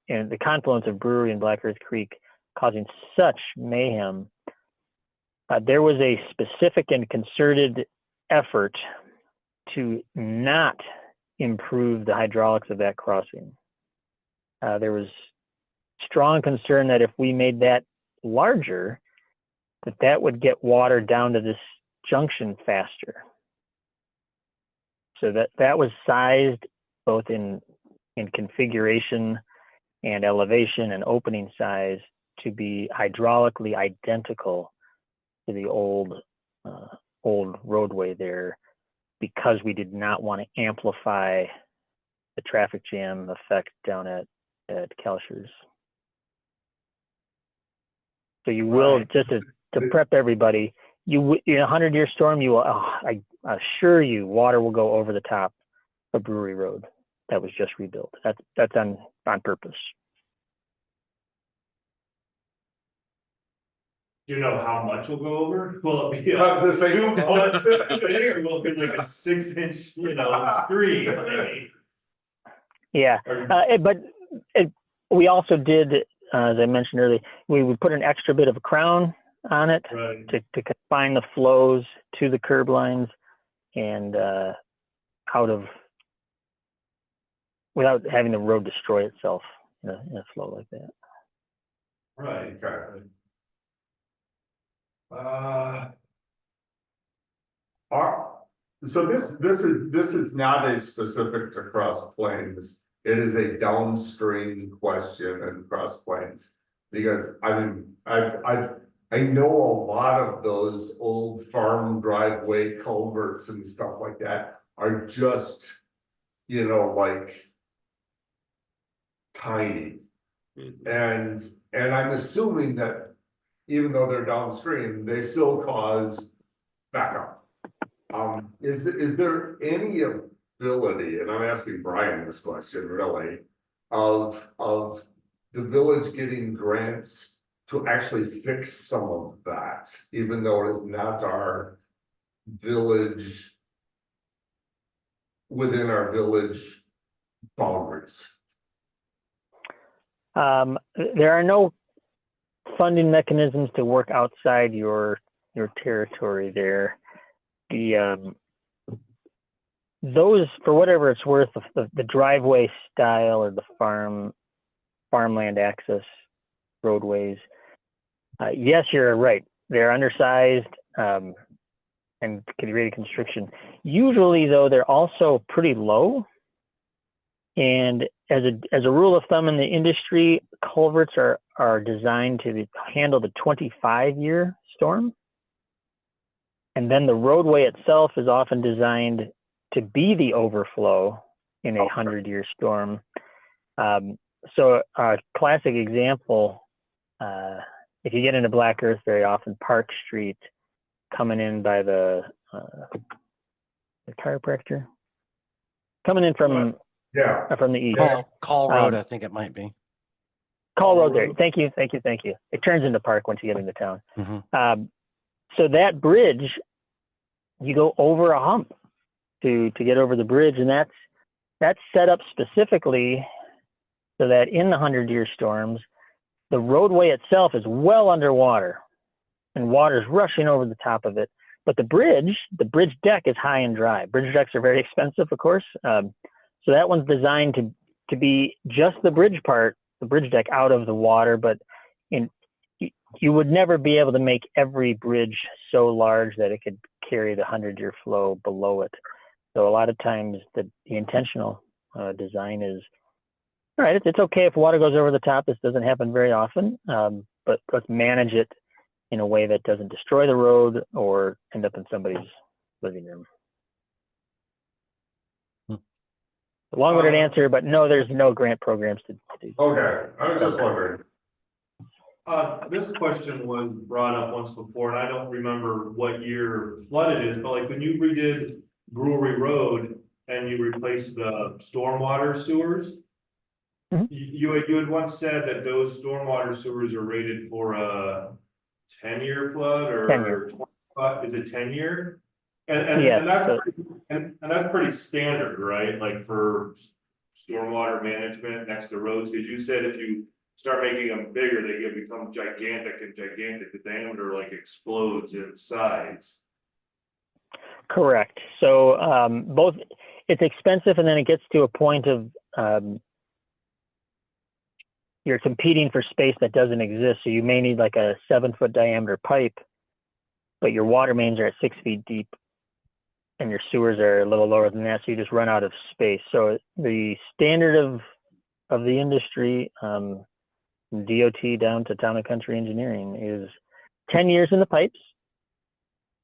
and the confluence of Brewery and Black Earth Creek causing such mayhem, there was a specific and concerted effort to not improve the hydraulics of that crossing. There was strong concern that if we made that larger, that would get water down to this junction faster. So that was sized both in configuration and elevation and opening size to be hydraulically identical to the old roadway there, because we did not want to amplify the traffic jam effect down at Kelchers. So you will, just to prep everybody, in a 100-year storm, you will, I assure you, water will go over the top of Brewery Road that was just rebuilt. That's on purpose. Do you know how much will go over? Will it be The same or amount. will it be like a 6-inch, stream? Yeah, but we also did, as I mentioned earlier, we would put an extra bit of a crown on it Right. to confine the flows to the curb lines and without having the road destroy itself in a flow like that. Right. Okay. So this is not a specific to Cross Plains. It is a downstream question in Cross Plains, because I mean, I know a lot of those old farm driveway culverts and stuff like that are just, like tiny. And I'm assuming that even though they're downstream, they still cause backup. Is there any ability, and I'm asking Brian this question really, of the village getting grants to actually fix some of that, even though it is not our village, within our village boundaries? There are no funding mechanisms to work outside your territory there. Those, for whatever it's worth, the driveway style or the farmland access roadways, Yes, you're right. They're undersized and can create constriction. Usually, though, they're also pretty low. And as a rule of thumb in the industry, culverts are designed to handle the 25-year storm. And then the roadway itself is often designed to be the overflow in a 100-year storm. So a classic example, if you get into Black Earth very often, Park Street, coming in by the chiropractor, coming in from Yeah. from the east. Call Road, I think it might be. Call Road there. Thank you. It turns into Park once you get into town. Mm-hmm. So that bridge, you go over a hump to get over the bridge, and that's set up specifically so that in the 100-year storms, the roadway itself is well underwater, and water's rushing over the top of it. But the bridge deck is high and dry. Bridge decks are very expensive, of course. So that one's designed to be just the bridge part, the bridge deck out of the water, but you would never be able to make every bridge so large that it could carry the 100-year flow below it. So a lot of times the intentional design is, all right, it's okay if water goes over the top. This doesn't happen very often, but let's manage it in a way that doesn't destroy the road or end up in somebody's living room. Long-winded answer, but no, there's no grant programs to do. Okay, I was just wondering. This question was brought up once before, and I don't remember what year flood it is, but like when you redid Brewery Road and you replaced the stormwater sewers, Mhm. you had once said that those stormwater sewers are rated for a 10-year flood or 10-year. 20, is it 10-year? And Yes, that's pretty standard, right? Like for stormwater management next to roads, because you said if you start making them bigger, they can become gigantic, and the diameter like explodes in size. correct. So both, it's expensive, and then it gets to a point of you're competing for space that doesn't exist. So you may need like a 7-foot diameter pipe, but your water mains are at 6 feet deep, and your sewers are a little lower than that. So you just run out of space. So the standard of the industry, DOT down to town and country engineering, is 10 years in the pipes.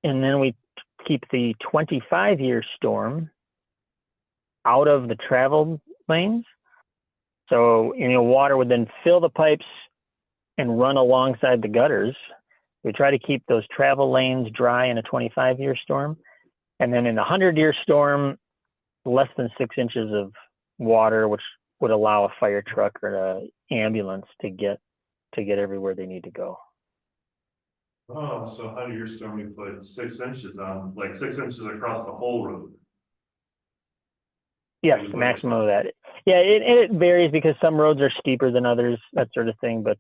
And then we keep the 25-year storm out of the travel lanes. So, water would then fill the pipes and run alongside the gutters. We try to keep those travel lanes dry in a 25-year storm. And then in a 100-year storm, less than 6 inches of water, which would allow a fire truck or an ambulance to get everywhere they need to go. Oh, so 100-year storm, you put 6 inches on, like 6 inches across the whole road. Yes, the maximum of that. Yeah, it varies because some roads are steeper than others, that sort of thing. But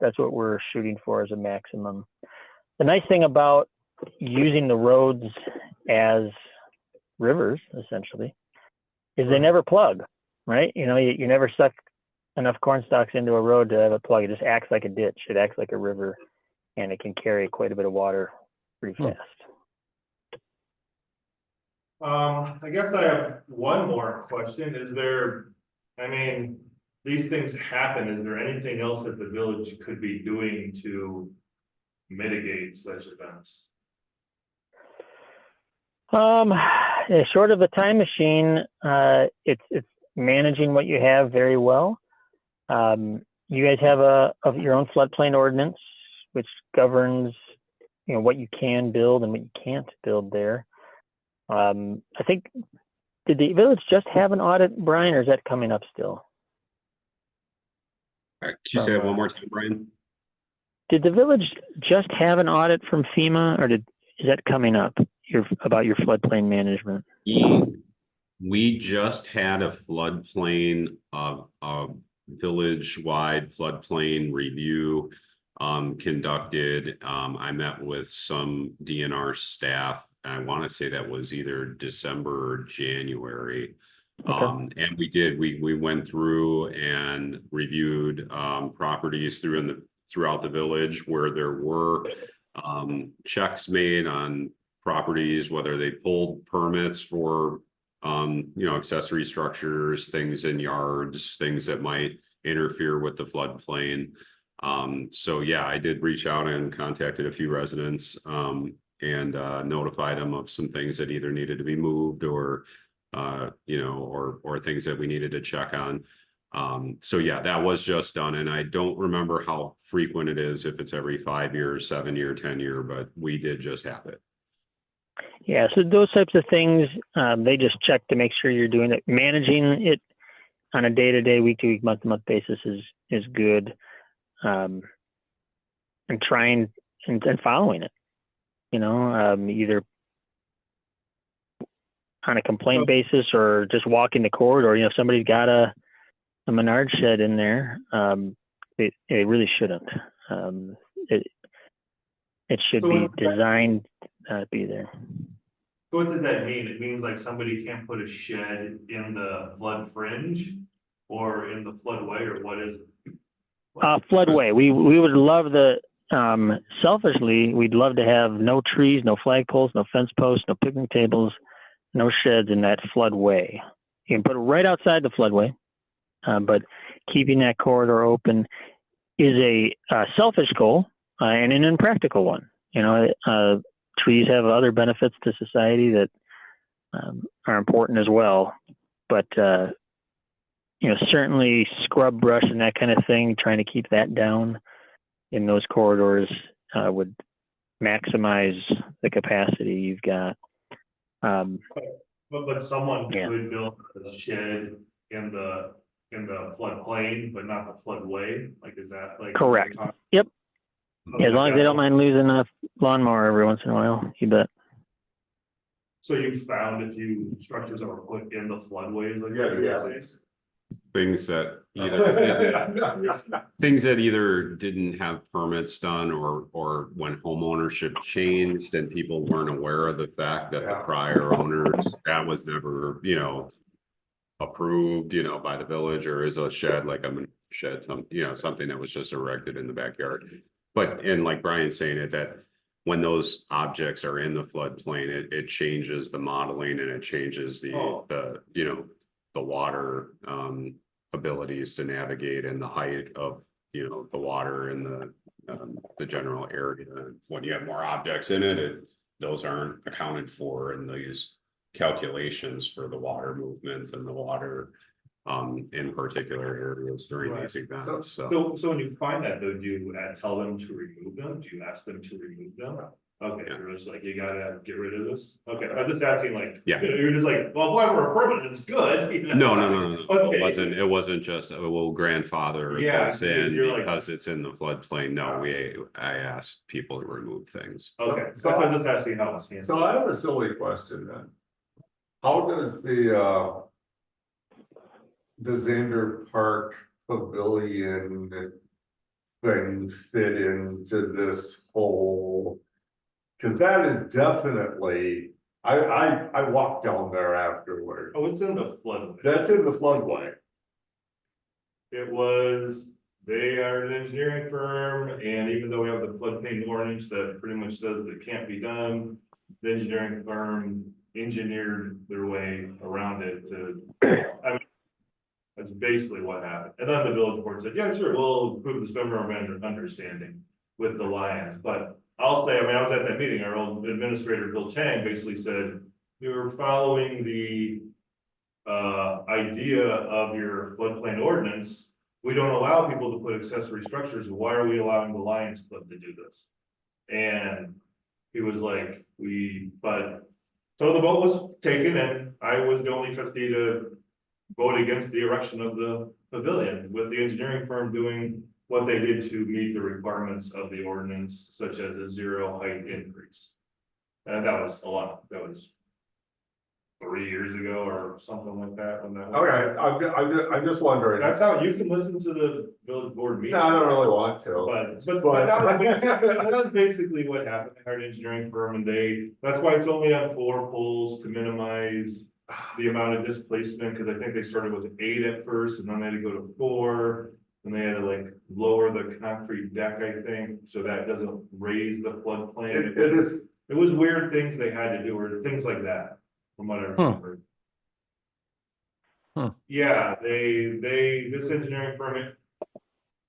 that's what we're shooting for as a maximum. The nice thing about using the roads as rivers, essentially, is they never plug, right? You never suck enough corn stalks into a road to have it plug. It just acts like a ditch. It acts like a river, and it can carry quite a bit of water pretty fast. I guess I have one more question. These things happen. Is there anything else that the village could be doing to mitigate such events? Short of a time machine, it's managing what you have very well. You guys have your own floodplain ordinance, which governs, what you can build and what you can't build there. I think, did the village just have an audit, Brian, or is that coming up still? Could you say it one more time, Brian? Did the village just have an audit from FEMA, or is that coming up about your floodplain management? We just had a floodplain, village-wide floodplain review conducted. I met with some DNR staff. I want to say that was either December or January. Okay. And we went through and reviewed properties throughout the village where there were checks made on properties, whether they pulled permits for accessory structures, things in yards, things that might interfere with the floodplain. So yeah, I did reach out and contacted a few residents and notified them of some things that either needed to be moved or or things that we needed to check on. So yeah, that was just done, and I don't remember how frequent it is, if it's every 5 years, 7 year, 10 year, but we did just have it. Yeah, so those types of things, they just check to make sure you're doing it. Managing it on a day-to-day, week-to-week, month-to-month basis is good, and trying and following it. Either on a complaint basis or just walking the corridor. If somebody's got a Menard shed in there, it really shouldn't. It should be designed to be there. So what does that mean? It means like somebody can't put a shed in the flood fringe or in the floodway, or what is it? Floodway. We would love selfishly, we'd love to have no trees, no flagpoles, no fence posts, no picnic tables, no sheds in that floodway. You can put it right outside the floodway, but keeping that corridor open is a selfish goal and an impractical one. Trees have other benefits to society that are important as well, but certainly scrub brush and that kind of thing, trying to keep that down in those corridors would maximize the capacity you've got. But someone could build a shed in the floodplain, but not the floodway. Like, is that like correct? Yep. Yeah, as long as they don't mind losing a lawnmower every once in a while, you bet. So you found a few structures that were put in the floodways, like Things that either didn't have permits done, or when homeownership changed and people weren't aware of the fact that the prior owners, that was never, approved, by the village, or is a shed like a shed, something that was just erected in the backyard. But, and like Brian's saying it, that when those objects are in the floodplain, it changes the modeling, and it changes the water abilities to navigate, and the height of the water in the general area. When you have more objects in it, those aren't accounted for in these calculations for the water movements and the water in particular areas during these events. So when you find that, though, do you tell them to remove them? Do you ask them to remove them? Okay, you're just like, you gotta get rid of this. Okay, I was just asking, like, you're just like, well, why we're permanent, it's good. No. Okay. It wasn't just grandfather this in because it's in the floodplain. No, I asked people to remove things. Okay, so I'm just asking how it's handled. So I have a silly question then. How does the Zander Park Pavilion thing fit into this whole? Because that is definitely, I walked down there afterwards. Oh, it's in the floodway. That's in the floodway. They are an engineering firm, and even though we have the floodplain ordinance that pretty much says that it can't be done, the engineering firm engineered their way around it that's basically what happened. And then the village board said, yeah, sure, we'll approve this memorandum of understanding with the Lions. But I'll say, I was at that meeting, our old administrator, Bill Chang, basically said, you're following the idea of your floodplain ordinance. We don't allow people to put accessory structures. Why are we allowing the Lions Club to do this? And he was like, so the vote was taken, and I was the only trustee to vote against the erection of the pavilion, with the engineering firm doing what they did to meet the requirements of the ordinance, such as a 0 height increase. And that was a lot. That was 3 years ago or something like that. When that Okay, I'm just wondering. That's how you can listen to the village board meeting. No, I don't really want to. But that was basically what happened. They hired an engineering firm, and that's why it's only on 4 poles to minimize the amount of displacement, because I think they started with 8 at first, and then they had to go to 4. And they had to like lower the concrete deck, I think, so that doesn't raise the floodplain. It is, It was weird things they had to do, or things like that, from what I remember. Yeah, this engineering firm.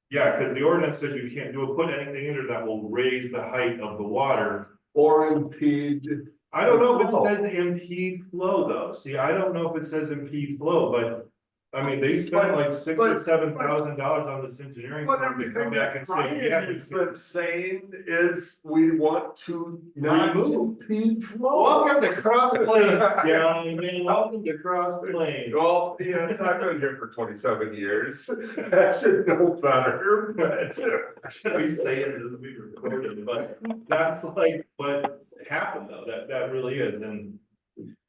Yeah, because the ordinance says you can't put anything in there that will raise the height of the water. or impede. I don't know if it says impede flow though. See, I don't know if it says impede flow, but. I mean, they spent like $6,000 or $7,000 on this engineering But firm to everything come back that and say, yeah. Brian has been saying is we want to not Remove. impede flow. Welcome to Cross Plains, young man, welcome to Cross Plains. Well, yeah, I've been here for 27 years. I should know better, but. I should be saying this, we recorded, but that's like what happened though, that really is, and.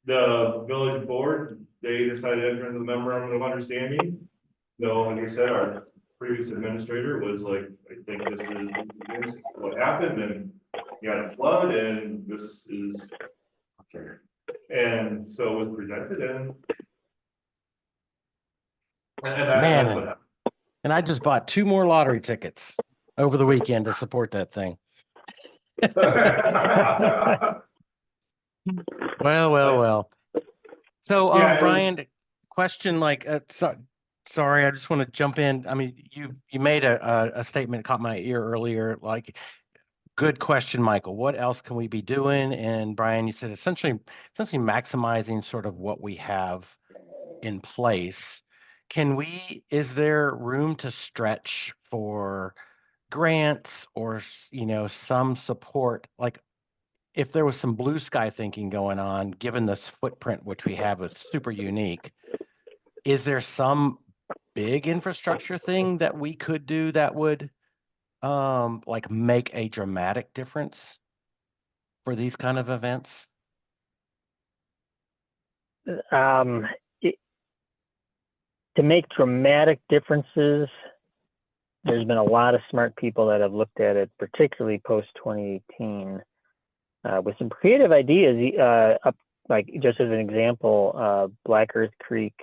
The village board, they decided to enter into the memorandum of understanding. Though, like I said, our previous administrator was like, I think this is what happened, and you had a flood, and this is. And so it was presented, and that's what happened. And I just bought 2 more lottery tickets over the weekend to support that thing. Well. So, Yeah, Brian, question like, sorry, I just want to jump in. I mean, you made a statement caught my ear earlier, like, good question, Michael. What else can we be doing? And Brian, you said essentially maximizing sort of what we have in place. Is there room to stretch for grants or, some support? Like, if there was some blue sky thinking going on, given this footprint, which we have is super unique, is there some big infrastructure thing that we could do that would like make a dramatic difference for these kind of events? To make dramatic differences, there's been a lot of smart people that have looked at it, particularly post 2018. With some creative ideas, up like just as an example, Black Earth Creek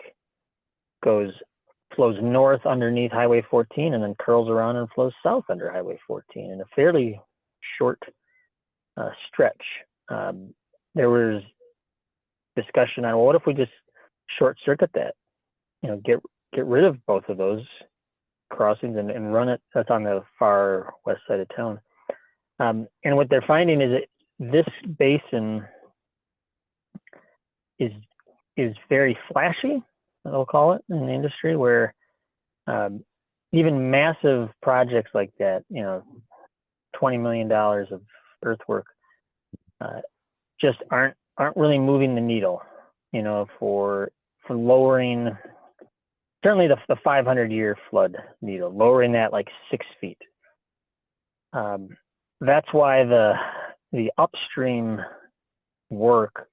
flows north underneath Highway 14 and then curls around and flows south under Highway 14 in a fairly short stretch. There was discussion on, well, what if we just short circuit that? Get rid of both of those crossings and run it. That's on the far west side of town. And what they're finding is that this basin is very flashy, I'll call it, in the industry, where even massive projects like that, $20 million of earthwork, just aren't really moving the needle, for lowering certainly the 500-year flood needle, lowering that like 6 feet. That's why the upstream work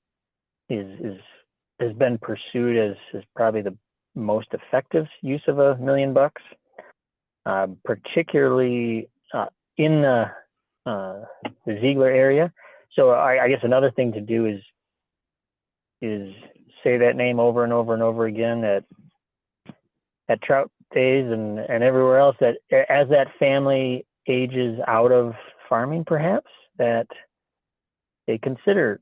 has been pursued as probably the most effective use of $1 million, particularly in the Ziegler area. So I guess another thing to do is say that name over and over and over again at Trout Days and everywhere else, that as that family ages out of farming, perhaps, that they consider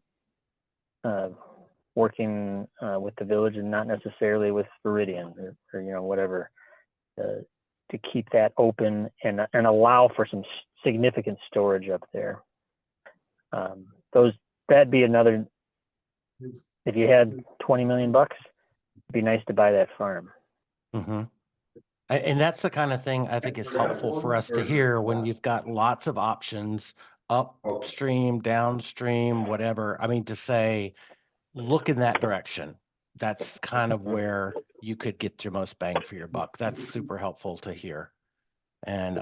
working with the village and not necessarily with Viridian or whatever, to keep that open and allow for some significant storage up there. That'd be another. If you had $20 million, it'd be nice to buy that farm. Mm-hmm. And that's the kind of thing I think is helpful for us to hear when you've got lots of options upstream, downstream, whatever. I mean, to say, look in that direction. That's kind of where you could get your most bang for your buck. That's super helpful to hear. And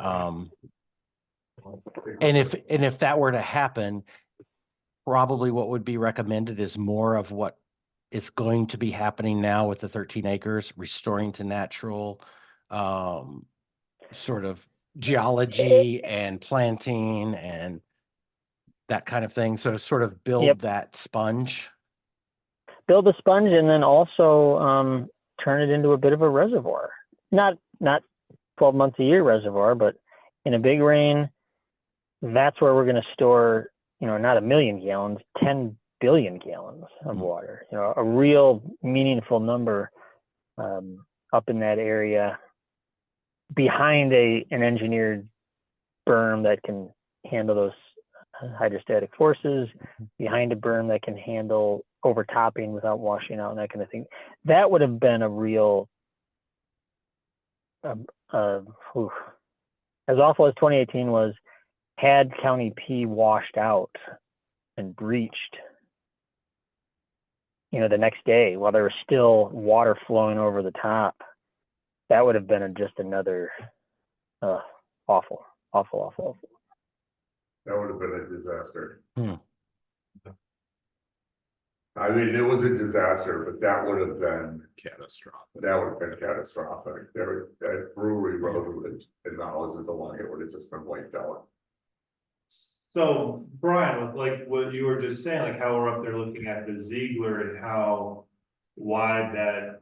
if that were to happen, probably what would be recommended is more of what is going to be happening now with the 13 acres, restoring to natural sort of geology and planting and that kind of thing. So sort of build that sponge. Build a sponge and then also turn it into a bit of a reservoir. Not 12 months a year reservoir, but in a big rain, that's where we're going to store, not 1 million gallons, 10 billion gallons of water, a real meaningful number up in that area behind an engineered berm that can handle those hydrostatic forces, behind a berm that can handle overtopping without washing out and that kind of thing. That would have been a real, as awful as 2018 was, had County P washed out and breached, the next day while there was still water flowing over the top, that would have been just another awful. That would have been a disaster. Hmm. I mean, it was a disaster, but that would have been Catastrophic. catastrophic. That brewery road and the houses along it would have just been wiped out. So Brian, with like what you were just saying, like how we're up there looking at the Ziegler and how wide that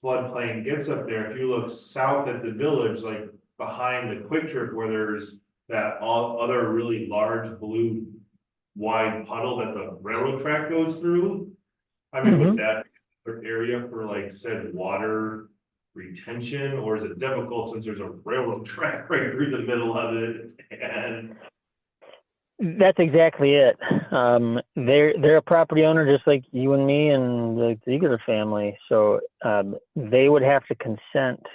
floodplain gets up there. If you look south at the village, like behind the Quick Trip where there's that other really large blue wide puddle that the railroad track goes through. I mean, would that be an area for like said water retention, or is it difficult since there's a railroad track right through the middle of it? And that's exactly it. They're a property owner just like you and me and the Ziegler family. So they would have to consent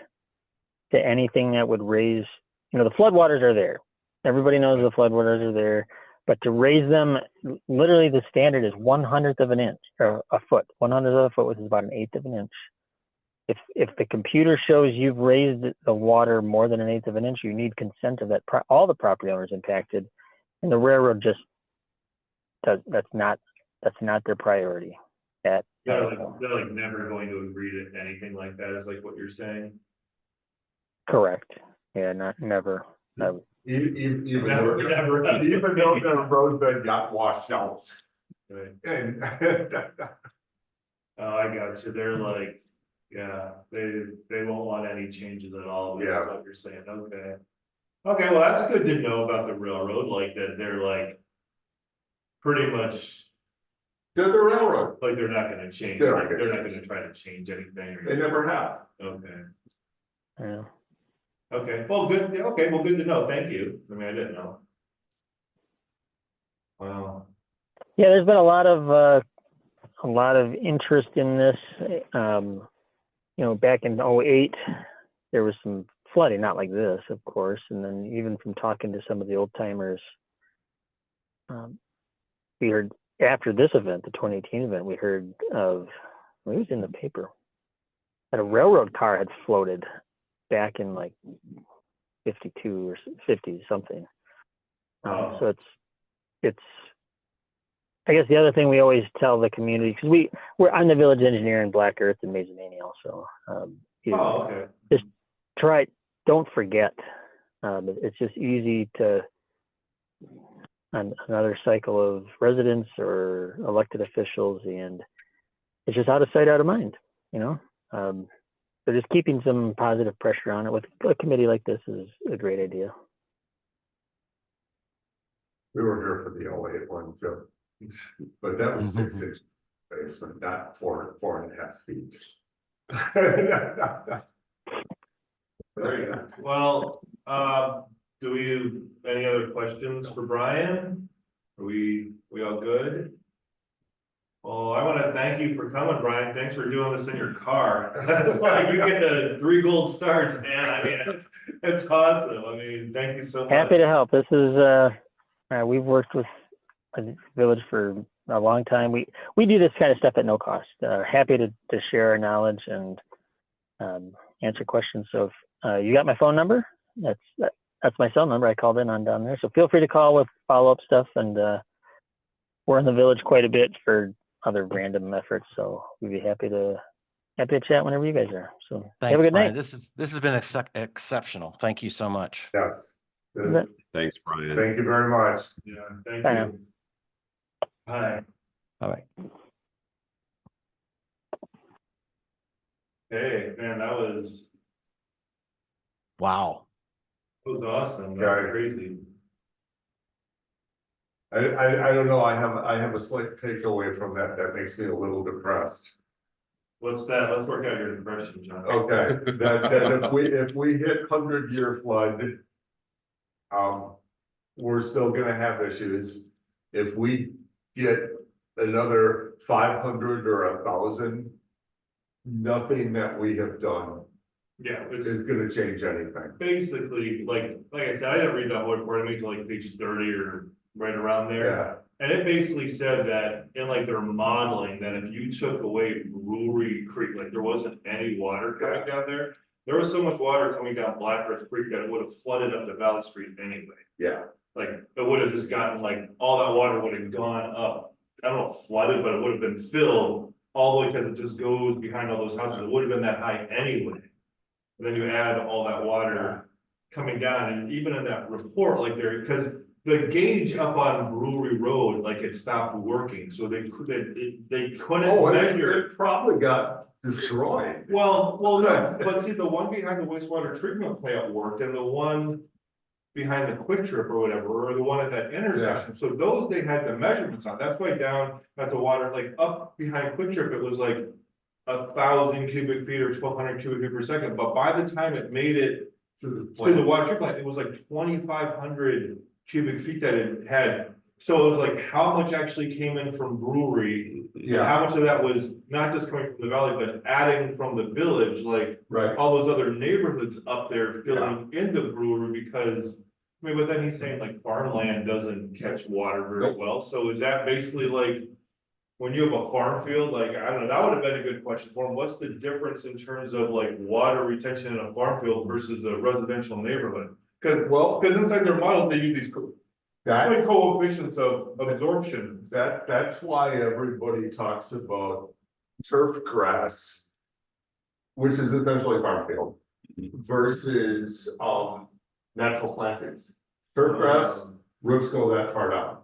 to anything that would raise, the floodwaters are there. Everybody knows the floodwaters are there, but to raise them, literally the standard is 1/100th of an inch or a foot. 1/100th of a foot, which is about 1/8 of an inch. If the computer shows you've raised the water more than 1/8 of an inch, you need consent of that all the property owners impacted, and the railroad just does. That's not their priority. They're they're never going to agree to anything like that. Is like what you're saying. Correct. Yeah, never. Even Never. though the roadbed got washed out. Right. And Oh, I got you. They're like, yeah, they won't want any changes at all. That's Yeah. what you're saying. Okay. Okay, well, that's good to know about the railroad, like that they're like pretty much they're the railroad. like they're not gonna change. They're Like, not they're gonna not gonna try to change anything. They never have. Okay. Yeah. Okay. Well, good. Yeah, okay. Well, good to know. Thank you. I mean, I didn't know. Wow. Yeah, there's been a lot of interest in this. Back in 2008, there was some flooding, not like this, of course. And then even from talking to some of the old timers, we heard after this event, the 2018 event, we heard of, it was in the paper, that a railroad car had floated back in like 52 or 50 something. Wow. So it's I guess the other thing we always tell the community, because I'm the village engineer in Black Earth and Mazomanie also. Okay. Just don't forget. It's just easy to, another cycle of residents or elected officials, and it's just out of sight, out of mind, So just keeping some positive pressure on it with a committee like this is a great idea. We were here for the 08 one too. But that was 6 inches basement, not 4.5 feet. Very good. Well, do we, any other questions for Brian? Are we all good? Well, I want to thank you for coming, Brian. Thanks for doing this in your car. That's like you get the 3 gold stars, man. I mean, it's awesome. I mean, thank you so much. Happy to help. This is we've worked with a village for a long time. We do this kind of stuff at no cost. Happy to share our knowledge and answer questions. So if you got my phone number, that's my cell number. I called in on down there. So feel free to call with follow-up stuff. And we're in the village quite a bit for other random efforts. So we'd be happy to chat whenever you guys are. So Thanks, have a good Brian. night. This has been exceptional. Thank you so much. Yes. Thanks, Brian. Thank you very much. Yeah, thank Bye now. you. Hi. All right. Hey, man, that was Wow. It was awesome, that's Okay. crazy. I don't know, I have a slight takeaway from that, that makes me a little depressed. What's that? Let's work out your depression, John. Okay, that if we hit 100-year flood. We're still gonna have issues. If we get another 500 or 1,000. Nothing that we have done Yeah, it's is gonna change anything. basically, like I said, I didn't read the whole report, I made it to like page 30 or right around there. Yeah, And it basically said that in like their modeling, that if you took away Brewery Creek, like there wasn't any water coming down there. There was so much water coming down Black Earth Creek that it would have flooded up to Valley Street anyway. yeah, Like, it would have just gotten like, all that water would have gone up. I don't know, if flooded, but it would have been filled all the way, because it just goes behind all those houses. It would have been that high anyway. And then you add all that water coming down, and even in that report, like there, because the gauge up on Brewery Road, like it stopped working, so they couldn't oh, measure. it probably got destroyed. Well, no, but see, the one behind the wastewater treatment plant worked, and the one behind the Quick Trip or whatever, or the one at that intersection, so those they had the measurements on, that's why down at the water, like up behind Quick Trip, it was like 1,000 cubic feet or 1,200 cubic feet per second, but by the time it made it To the to the plant. water treatment plant, it was like 2,500 cubic feet that it had. So it was like, how much actually came in from Brewery? Yeah, How much of that was not just coming from the valley, but adding from the village, like right, all those other neighborhoods up there filling into Brewery, because. I mean, but then he's saying like farmland doesn't catch water very Nope. well, so is that basically like? When you have a farm field, like, I don't know, that would have been a good question for him, what's the difference in terms of like water retention in a farm field versus a residential neighborhood? Cause well, inside their models, they use these that, coefficients of absorption. that's why everybody talks about turf grass. Which is essentially farm field versus, natural plantings. Turf grass, roots go that far down.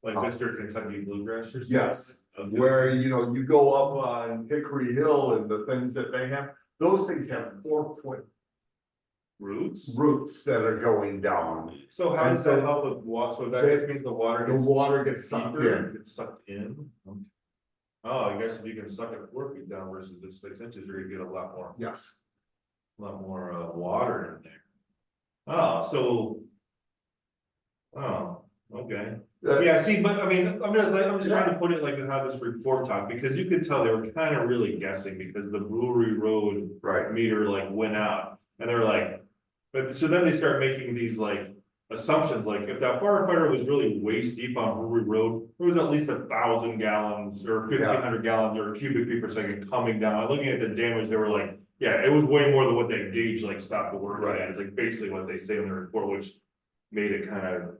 Like Mr. Kentucky bluegrass or something? Yes, where, you go up on Hickory Hill and the things that they have, those things have 4-foot Roots? roots that are going down. So how And does that so help with water, so that just means the water The gets water gets sucked deeper, in. gets sucked in? Oh, I guess if you can suck it 4 feet down versus just 6 inches, you're gonna get a lot more. Yes. A lot more water in there. Oh, so. Oh, okay. Yeah, see, but I mean, I'm just trying to put it like with how this report talked, because you could tell they were kind of really guessing, because the Brewery Road Right, meter like went out. And they were like, but so then they start making these like assumptions, like if that firefighter was really waist deep on Brewery Road, there was at least 1,000 gallons or 1,500 gallons or cubic feet per second coming down. Looking at the damage, they were like, yeah, it was way more than what they gauge like stopped the work at. It's like basically what they say in the report, which made it kind of,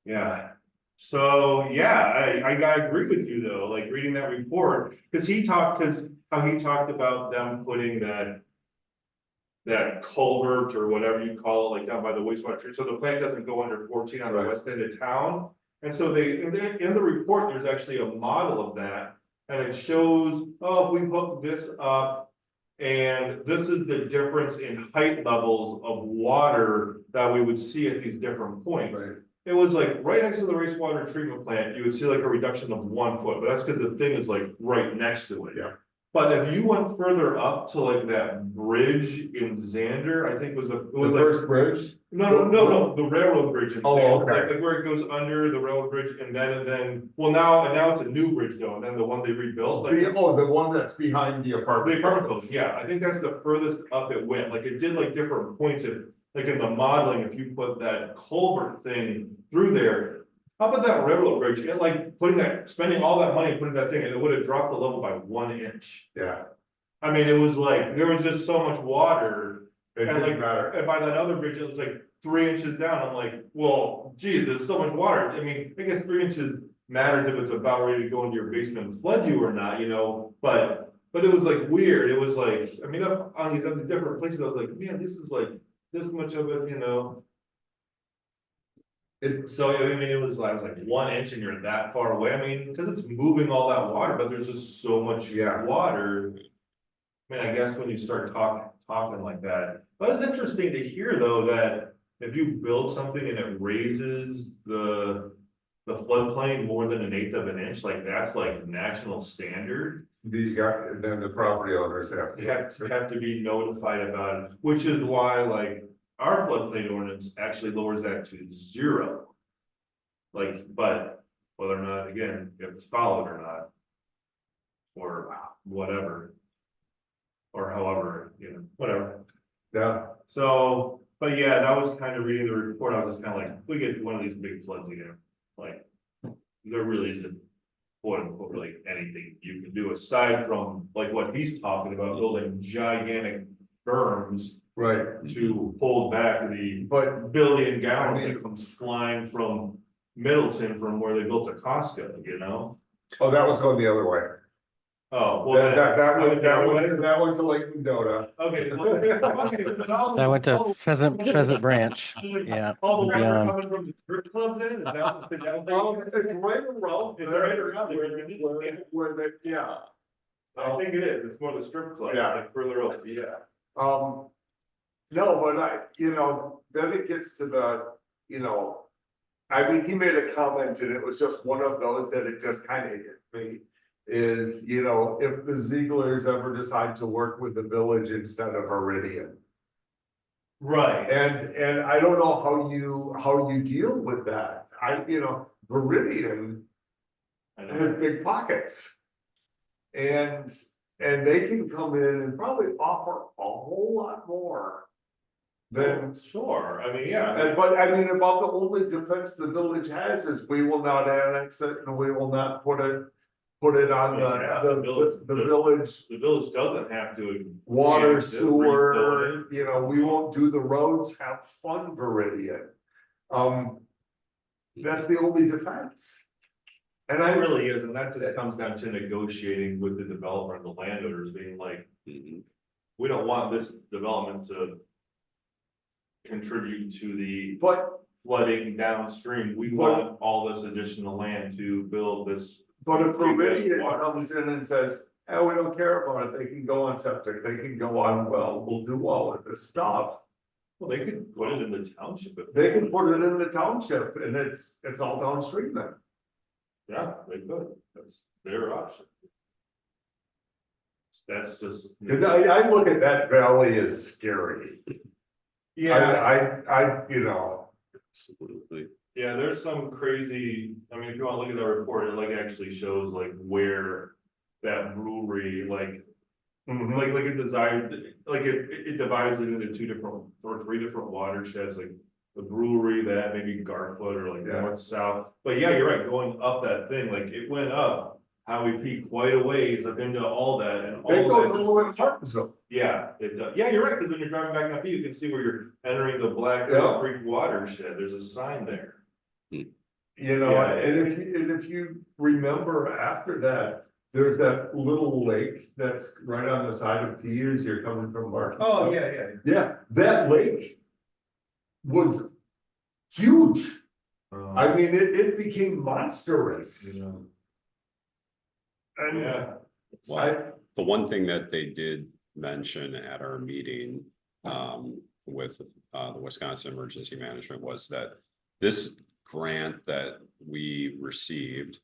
yeah. So, yeah, I agree with you though, like reading that report, because how he talked about them putting that culvert or whatever you call it, like down by the wastewater treatment, so the plant doesn't go under 14 on the Right. west end of town. And so in the report, there's actually a model of that, and it shows, oh, if we hook this up. And this is the difference in height levels of water that we would see at these different points. right. It was like right next to the wastewater treatment plant, you would see like a reduction of 1 foot, but that's because the thing is like right next to it. Yeah. But if you went further up to like that bridge in Xander, I think it was The like, first bridge? no, the railroad bridge in Oh, Xander, okay. like where it goes under the railroad bridge and then, well, now it's a new bridge though, and then the one they rebuilt, like. The one that's behind the apartment. The apartment building, yeah, I think that's the furthest up it went, like it did like different points of, like in the modeling, if you put that culvert thing through there. How about that railroad bridge, and like spending all that money putting that thing, and it would have dropped the level by 1 inch. Yeah, I mean, it was like, there was just so much water, it and didn't like, matter. and by that other bridge, it was like 3 inches down, I'm like, well, geez, there's so much water, I mean, I guess 3 inches matters if it's about ready to go into your basement and flood you or not, but it was like weird, it was like, I mean, up on these other different places, I was like, man, this is like, this much of it, So, I mean, I was like 1 inch and you're that far away, I mean, because it's moving all that water, but there's just so much Yeah. water. I mean, I guess when you start talking like that, but it's interesting to hear though, that if you build something and it raises the floodplain more than 1/8 of an inch, like that's like national standard. These guys, then the property owners have. You have to be notified about it, which is why like our floodplain ordinance actually lowers that to 0. Like, but whether or not, again, if it's followed or not. Or whatever. Or however, whatever. Yeah, So, but yeah, that was kind of reading the report, I was just kind of like, if we get one of these big floods again, like. There really isn't, quote unquote, like anything you can do aside from like what he's talking about, building gigantic berms. right, To hold back the but, billion gallons I mean- that comes flying from Middleton from where they built the Costco, oh, that was going the other way. Oh, well. That then- went to Lake Mendota. Okay. well, okay, but all the- That went to all the- Pheasant Branch. Yeah. All the water beyond. coming from the strip club then, is that? It's right around. It's right around there, isn't it? Where they, yeah. I think it is, it's more the strip club, it's Yeah. like further up, yeah. No, but then it gets to the, I mean, he made a comment and it was just one of those that it just kind of hit me. Is, if the Zieglers ever decide to work with the village instead of Iridian. Right. And I don't know how you deal with that. Viridian I know. has big pockets. And they can come in and probably offer a whole lot more. Than, Sure, I mean, yeah. but I mean, about the only defense the village has is we will not annex it and we will not put it on Yeah, the the village. The village doesn't have to. Water, Yeah, sewer, rebuild we won't do the roads, have fun, Viridian. That's the only defense. And It really is, and that just comes down to negotiating with the developer and the landowners being like, we don't want this development to. Contribute to the but, flooding downstream, we want all this additional land to build this. but if Viridian Water. comes in and says, oh, we don't care about it, they can go on septic, they can go on, well, we'll do all of this stuff. Well, they could put it in the township. if They can put it in the township and it's all downstream then. Yeah, they could, that's their option. That's just. 'Cause I look at that valley as scary. Yeah, Absolutely. yeah, there's some crazy, I mean, if you wanna look at that report, it like actually shows like where that brewery, like it desired, like it divides it into 2 different or 3 different watersheds, like. The brewery, that maybe Garfoot or like Yeah. north, south, but yeah, you're right, going up that thing, like it went up. Howie Peak quite a ways up into all that and all It goes that. all the way to Martinsville. Yeah, it does, yeah, you're right, cause when you're driving back up, you can see where you're entering the Black Yeah. Creek watershed, there's a sign there. Yeah. And if you remember after that, there's that little lake that's right on the side of P as you're coming from Martinsville. Oh, yeah. Yeah, that lake was huge. I mean, it became monstrous. And Yeah. Well, the one thing that they did mention at our meeting with the Wisconsin Emergency Management was that this grant that we received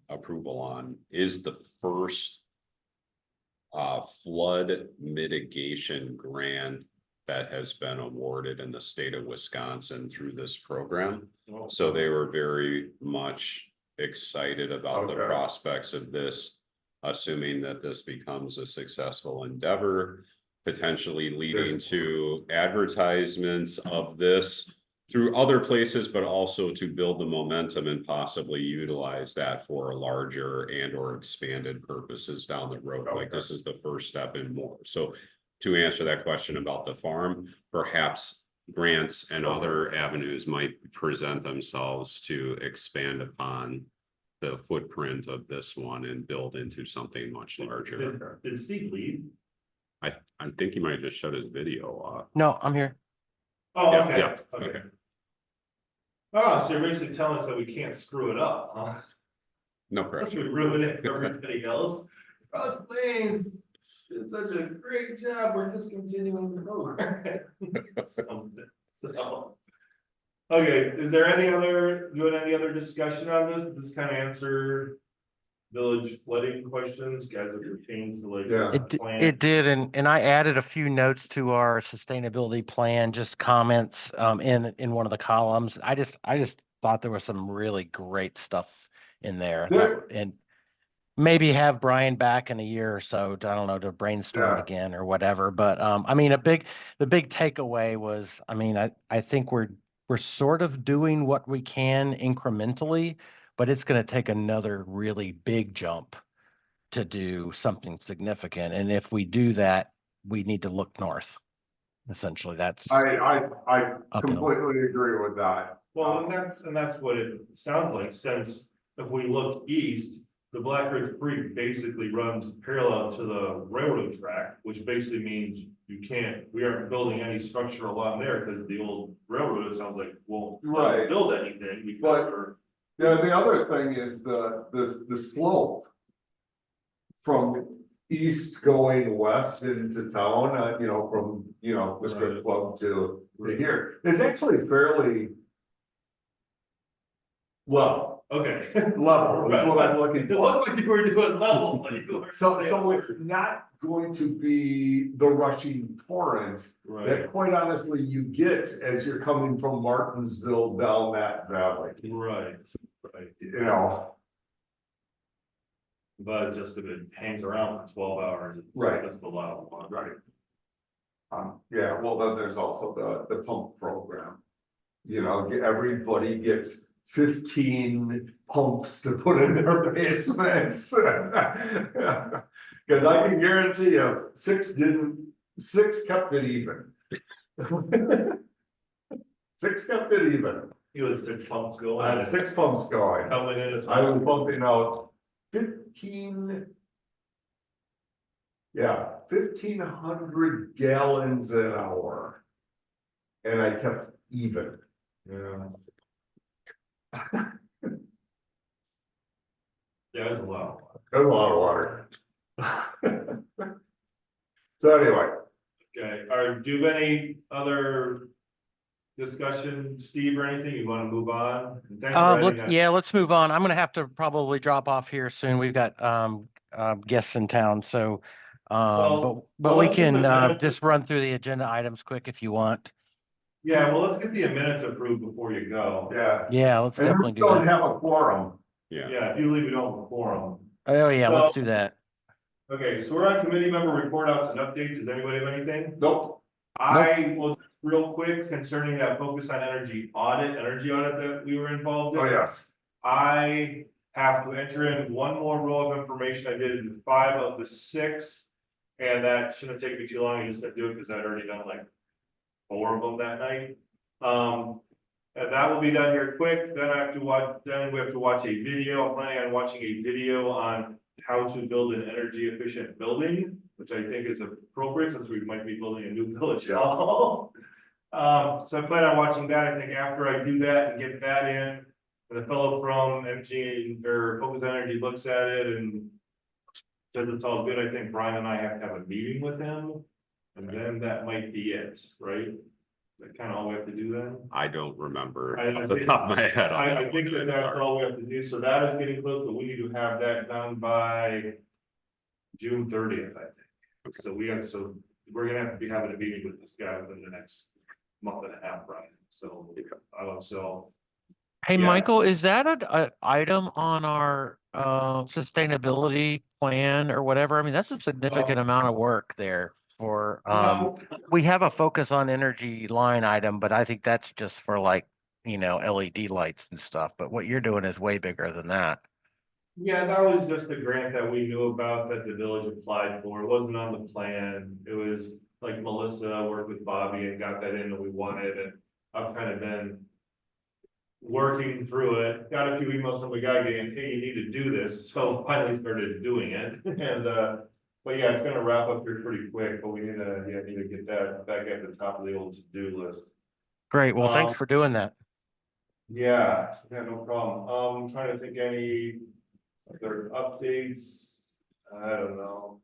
approval on is the first flood mitigation grant that has been awarded in the state of Wisconsin through this program. So they were very much excited about the Okay. prospects of this, assuming that this becomes a successful endeavor, potentially leading to advertisements of this through other places, but also to build the momentum and possibly utilize that for larger and or expanded purposes down the road. Like this is the first step in more. So to answer that question about the farm, perhaps grants and other avenues might present themselves to expand upon the footprint of this one and build into something much larger. Did Steve leave? I think he might have just shut his video off. No, I'm here. Oh, Yeah, okay, yeah, okay. okay. Oh, so you're basically telling us that we can't screw it up, huh? No Should pressure. we ruin it for everybody else? Cross planes. did such a great job, we're discontinuing the program. Something, so. Okay, is there any other, any other discussion on this? Does this kind of answer village flooding questions, guys, it pertains to like. Yeah. It did, and I added a few notes to our sustainability plan, just comments in one of the columns. I just thought there was some really great stuff in there. And maybe have Brian back in a year or so to, I don't know, to brainstorm Yeah. again or whatever. But I mean, the big takeaway was, I mean, I think we're sort of doing what we can incrementally, but it's going to take another really big jump to do something significant. And if we do that, we need to look north. Essentially, that's I uphill. completely agree with that. Well, and that's what it sounds like, since if we look east, the Black Ridge Creek basically runs parallel to the railroad track, which basically means we aren't building any structure along there, because the old railroad, it sounds like, won't let us Right. build anything. because But- we're- Yeah, the other thing is the slope. From east going west into town, from, the strip Right. club to here, is actually fairly. Well, Okay. level is what I'm looking It for. looked like you were doing level, but you were. So it's not going to be the rushing torrent Right, that quite honestly you get as you're coming from Martinsville down that valley, right. But just if it hangs around for 12 hours. Right. That's a lot of fun. Right. Yeah, well, then there's also the pump program. Everybody gets 15 pumps to put in their basements. Cause I can guarantee you, 6 kept it even. 6 kept it even. You had 6 pumps going. I had 6 pumps going. Coming in as I was well. pumping out 15. Yeah, 1,500 gallons an hour. And I kept even. Yeah. Yeah, it's a lot. There's a lot of water. So anyway, Okay, do you have any other discussion, Steve, or anything? You want to move on? And thanks for adding that. Let's move on. I'm gonna have to probably drop off here soon. We've got guests in town, so Well, but we let's get can the minutes just run through the agenda items quick if you want. Yeah, well, let's get the minutes approved before you go. yeah. Yeah, let's And definitely we do don't that. have a quorum. Yeah. Yeah, if you leave, we don't have a quorum. Oh yeah, let's So- do that. Okay, so we're on committee member report outs and updates. Does anybody have anything? Nope. I will, real quick, concerning that focus on energy audit that we were involved in. Oh, yes. I have to enter in one more row of information. I did 5 of the 6. And that shouldn't take me too long. I just didn't do it because I'd already done like 4 of them that night. And that will be done here quick. Then we have to watch a video. I'm planning on watching a video on how to build an energy efficient building, which I think is appropriate since we might be building a new village hall. So I plan on watching that. I think after I do that and get that in, and the fellow from MG or Focus Energy looks at it and says it's all good, I think Brian and I have to have a meeting with him. And then that might be it, right? That kind of all we have to do then? I don't remember I off the think- top of my head. on I that think one. that's all we have to do, so that is getting close, but we need to have that done by June 30th, I think. So we're gonna have to be having a meeting with this guy within the next month and a half, right? So, Hey, Yeah. Michael, is that a item on our sustainability plan or whatever? I mean, that's a significant amount of work there for we have a focus on energy line item, but I think that's just for like, LED lights and stuff. But what you're doing is way bigger than that. yeah, that was just a grant that we knew about that the village applied for. It wasn't on the plan. It was like Melissa worked with Bobby and got that in and we won it, and I've kind of been working through it, got a few emails from the guy saying, hey, you need to do this, so finally started doing it, and but yeah, it's gonna wrap up here pretty quick, but we need to get that back at the top of the old to-do list. Great. Well, thanks for doing that. Yeah, no problem. I'm trying to think any other updates, I don't know.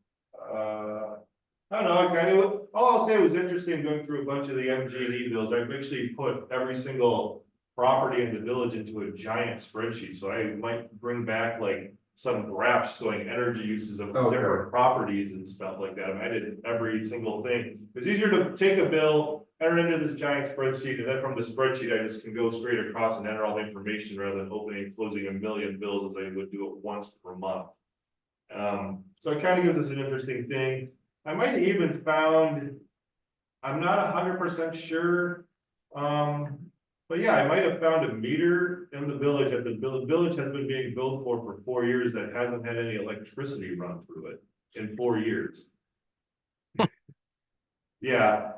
don't know, I kind of, all I'll say was interesting going through a bunch of the MG&E bills. I've actually put every single property in the village into a giant spreadsheet, so I might bring back like some graphs showing energy uses of Okay. different properties and stuff like that. I mean, I did every single thing. It's easier to take a bill, enter into this giant spreadsheet, and then from the spreadsheet, I just can go straight across and enter all the information rather than opening and closing a million bills as I would do it once per month. So it kind of gives us an interesting thing. I might have even found, I'm not 100% sure, but yeah, I might have found a meter in the village that the village has been being billed for 4 years that hasn't had any electricity run through it in 4 years. Yeah,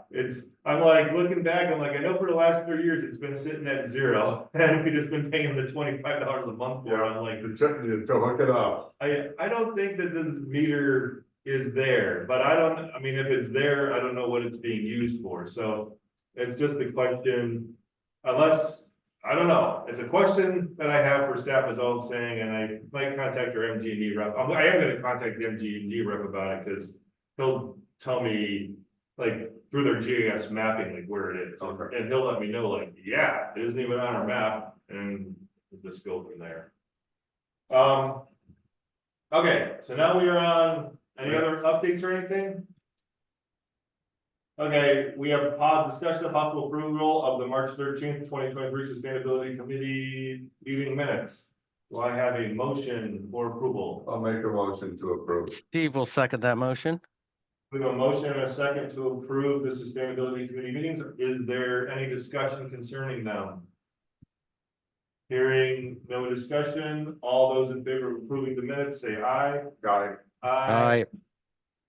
I'm like looking back, I'm like, I know for the last 3 years, it's been sitting at 0, and we just been paying the $25 a month for it. I'm like, To hook it up. I don't think that this meter is there, but I mean, if it's there, I don't know what it's being used for, so it's just a question. Unless, I don't know, it's a question that I have for staff is all I'm saying, and I might contact your MG&E rep. I am gonna contact the MG&E rep about it, because he'll tell me, like, through their GIS mapping, like where it is, Okay. and he'll let me know, like, yeah, it isn't even on our map, and we'll just go from there. Okay, so now we are on, any other updates or anything? Okay, we have a discussion of possible approval of the March 13th, 2023 Sustainability Committee meeting minutes. Do I have a motion for approval? I'll make a motion to approve. Steve will second that motion. We have a motion and a second to approve the Sustainability Committee meetings. Is there any discussion concerning them? Hearing no discussion, all those in favor of approving the minutes, say aye. Got it. Aye.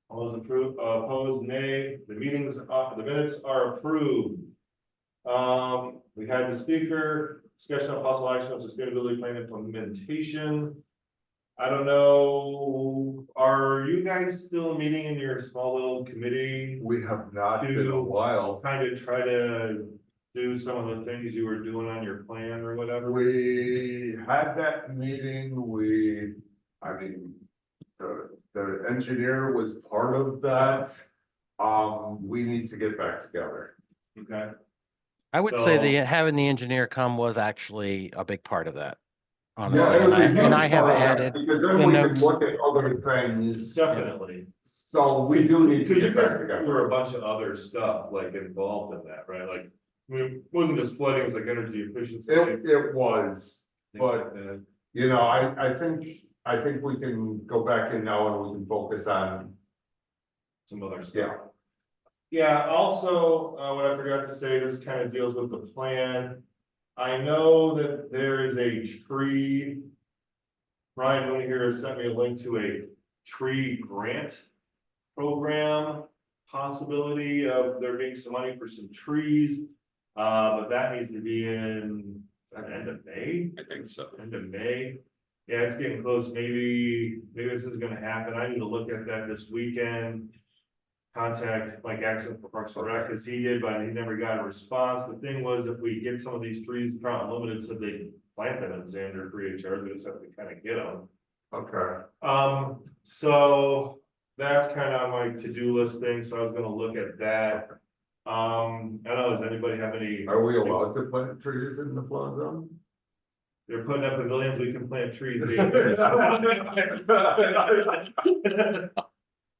All those opposed, nay. The minutes are approved. We had the speaker, discussion of possible action on sustainability plan implementation. I don't know, are you guys still meeting in your small little committee? We have not been a while. Kind of try to do some of the things you were doing on your plan or whatever? We had that meeting, I mean, the engineer was part of that. We need to get back together. Okay. I would say So- having the engineer come was actually a big part of that. Honestly, Yeah, it was a and huge I have part of that, added because the then we can notes. look at other things. Definitely. So we do need to Because you get back guys together. were a bunch of other stuff like involved in that, right? Like, I mean, it wasn't just flooding, it was like energy efficiency. It was, but Uh, you know, I think we can go back in now and we can focus on, Some other stuff. yeah. Yeah, also, what I forgot to say, this kind of deals with the plan. I know that there is a tree. Ryan Mooney here has sent me a link to a tree grant program possibility of there being some money for some trees. But that needs to be in, is that end of May? I think so. End of May. Yeah, it's getting close. Maybe this is gonna happen. I need to look at that this weekend. Contact Mike Axon for Parks and Rec as he did, but he never got a response. The thing was, if we get some of these trees, Trout Unlimited said they plant them in Xander free of charge, we just have to kind of get them. Okay. So that's kind of on my to-do list thing, so I was gonna look at that. I don't know, does anybody have any? Are we allowed to plant trees in the flood zone? They're putting up pavilions, we can plant trees.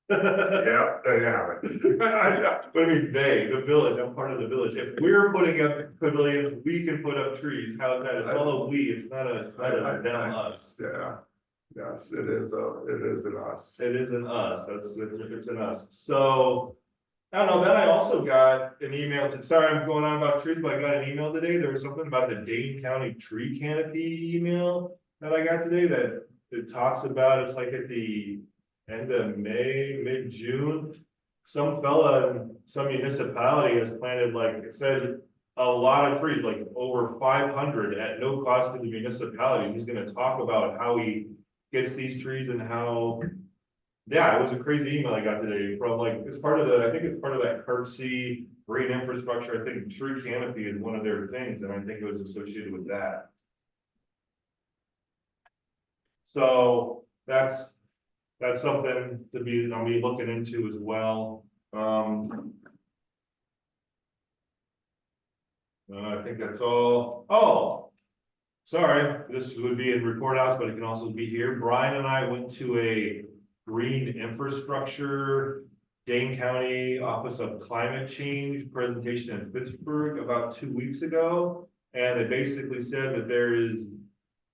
Yeah, they have it. What do you mean they, the village, I'm part of the village. If we're putting up pavilions, we can put up trees. How's that? It's all a we, it's not a them, us. Yeah, yes, it is an us. It isn't us, it's an us. So, I don't know, then I also got an email, sorry, I'm going on about trees, but I got an email today. There was something about the Dane County tree canopy email that I got today that it talks about, it's like at the end of May, mid-June. Some fella in some municipality has planted, like it said, a lot of trees, like over 500 at no cost to the municipality. He's gonna talk about how he gets these trees and how. Yeah, it was a crazy email I got today from like, it's part of I think it's part of that CARC green infrastructure. I think tree canopy is one of their things, and I think it was associated with that. So that's something I'll be looking into as well. I think that's all. Oh, sorry, this would be in report outs, but it can also be here. Brian and I went to a green infrastructure Dane County Office of Climate Change presentation in Pittsburgh about 2 weeks ago. And they basically said that there is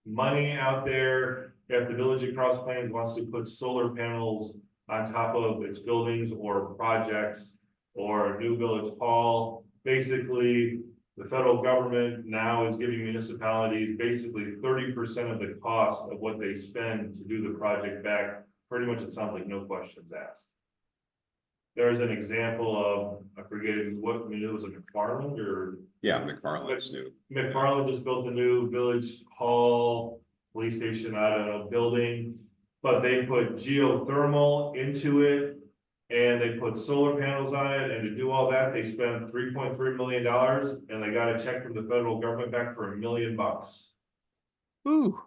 money out there if the village of Cross Plains wants to put solar panels on top of its buildings or projects or a new village hall. Basically, the federal government now is giving municipalities basically 30% of the cost of what they spend to do the project back. Pretty much, it sounds like no questions asked. There's an example of, I forget what, I mean, it was a McFarland or Yeah, McFarland's new. McFarland just built a new village hall, police station, I don't know, building. But they put geothermal into it and they put solar panels on it, and to do all that, they spent $3.3 million and they got a check from the federal government back for $1 million. Ooh.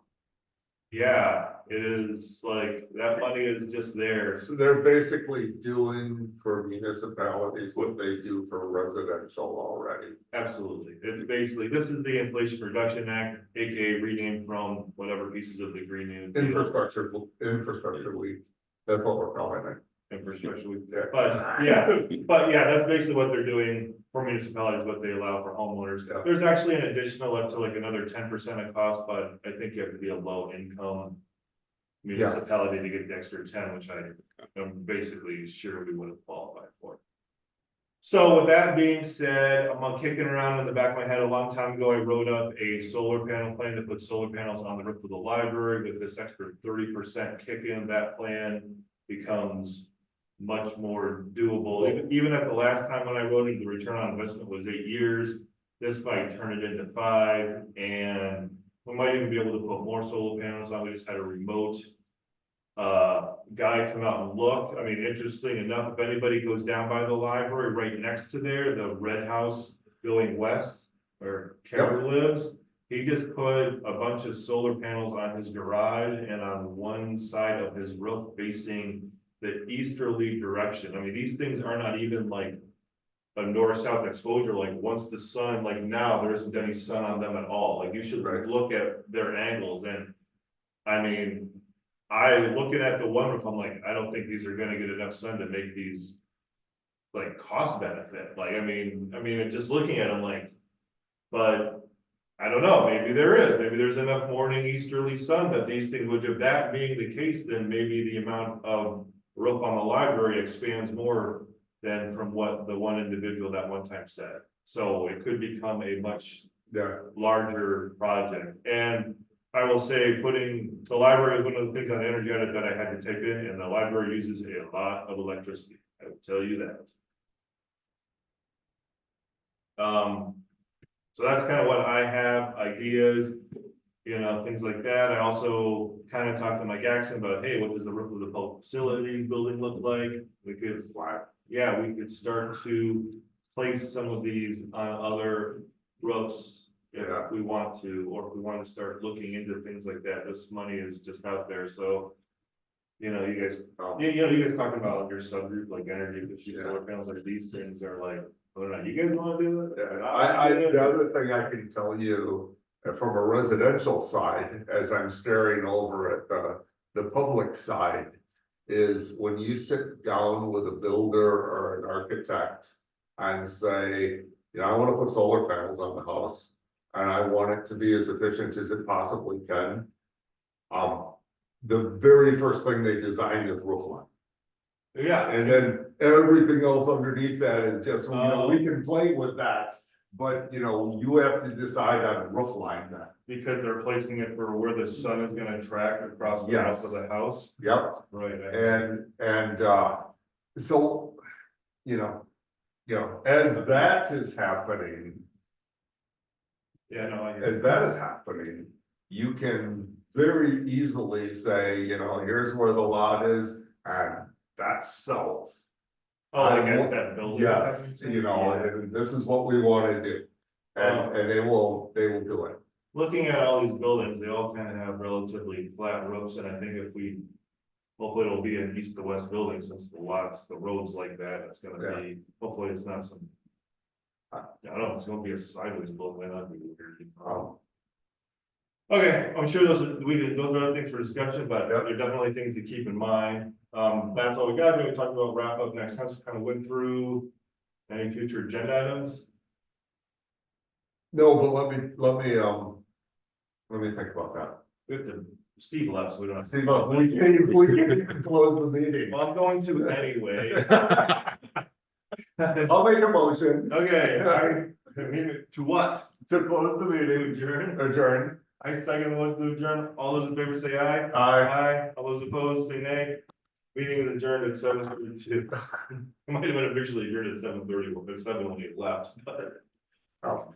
Yeah, it is like, that money is just there. So they're basically doing for municipalities what they do for residential already. Absolutely. It's basically, this is the Inflation Reduction Act, aka renamed from whatever pieces of the Green New Deal. Infrastructure week, that's what we're calling it. Infrastructure, Yeah. but yeah, that's basically what they're doing for municipalities, what they allow for homeowners. Yeah. There's actually an additional up to like another 10% of cost, but I think you have to be a low income municipality to get the extra 10, which I'm basically sure we would have qualified for. So with that being said, I'm kicking around in the back of my head. A long time ago, I wrote up a solar panel plan to put solar panels on the roof of the library. With this extra 30% kick in, that plan becomes much more doable. Even at the last time when I wrote it, the return on investment was 8 years. This might turn it into 5, and we might even be able to put more solar panels on. We just had a remote guy come out and look. I mean, interesting enough, if anybody goes down by the library, right next to there, the red house going west where Kara lives, he just put a bunch of solar panels on his garage and on one side of his roof facing the easterly direction. I mean, these things are not even like a north-south exposure. Like once the sun, like now there isn't any sun on them at all. Like you should look at their angles. And I mean, looking at the one roof, I'm like, I don't think these are gonna get enough sun to make these like cost benefit. Like, I mean, just looking at them like, but I don't know, maybe there is, maybe there's enough morning easterly sun that these things would, if that being the case, then maybe the amount of roof on the library expands more than from what the one individual that one time said. So it could become a much larger project. And I will say, putting the library is one of the things on the energy audit that I had to type in, and the library uses a lot of electricity. I will tell you that. So that's kind of what I have, ideas, you know, things like that. I also kind of talked to Mike Axon about, hey, what does the roof of the public facility building look like? We could we could start to place some of these on other roofs if we want to, or if we want to start looking into things like that. This money is just out there, so you know, you guys, you guys talking about like your subgroup, like energy efficient solar panels, like these things are like, I don't know, you guys want to do it? The other thing I can tell you from a residential side, as I'm staring over at the public side, is when you sit down with a builder or an architect and say, you know, I want to put solar panels on the house and I want it to be as efficient as it possibly can. The very first thing they design is roof line. Yeah. And then everything else underneath that is just, you know, we can play with that, but you know, you have to decide on roof line then. Because they're placing it for where the sun is gonna track across the rest of the house. Yep. Right. And so, you know, as that is happening, as that is happening, you can very easily say, you know, here's where the lot is, and that's south. Oh, against that building. Yes, you know, and this is what we want to do. And they will do it. Looking at all these buildings, they all kind of have relatively flat roofs, and I think if we Hopefully it'll be an east to west building since the roads like that, it's gonna be, hopefully it's not some. I don't know, it's gonna be a sideways building, that'd be weird. Okay, I'm sure those are other things for discussion, but they're definitely things to keep in mind. That's all we got. Then we talked about wrap up next time, so kind of went through any future agenda items. No, but let me think about that. We have to, Steve left, so we don't have to. See, but we can't even close the meeting. Well, I'm going to anyway. I'll make a motion. Okay, to what? To close the To meeting, adjourn? adjourn. I second the one to adjourn. All those in favor say aye. Aye. All those opposed say nay. Meeting is adjourned at 7:32. It might have been officially adjourned at 7:30, but 7 only left, but.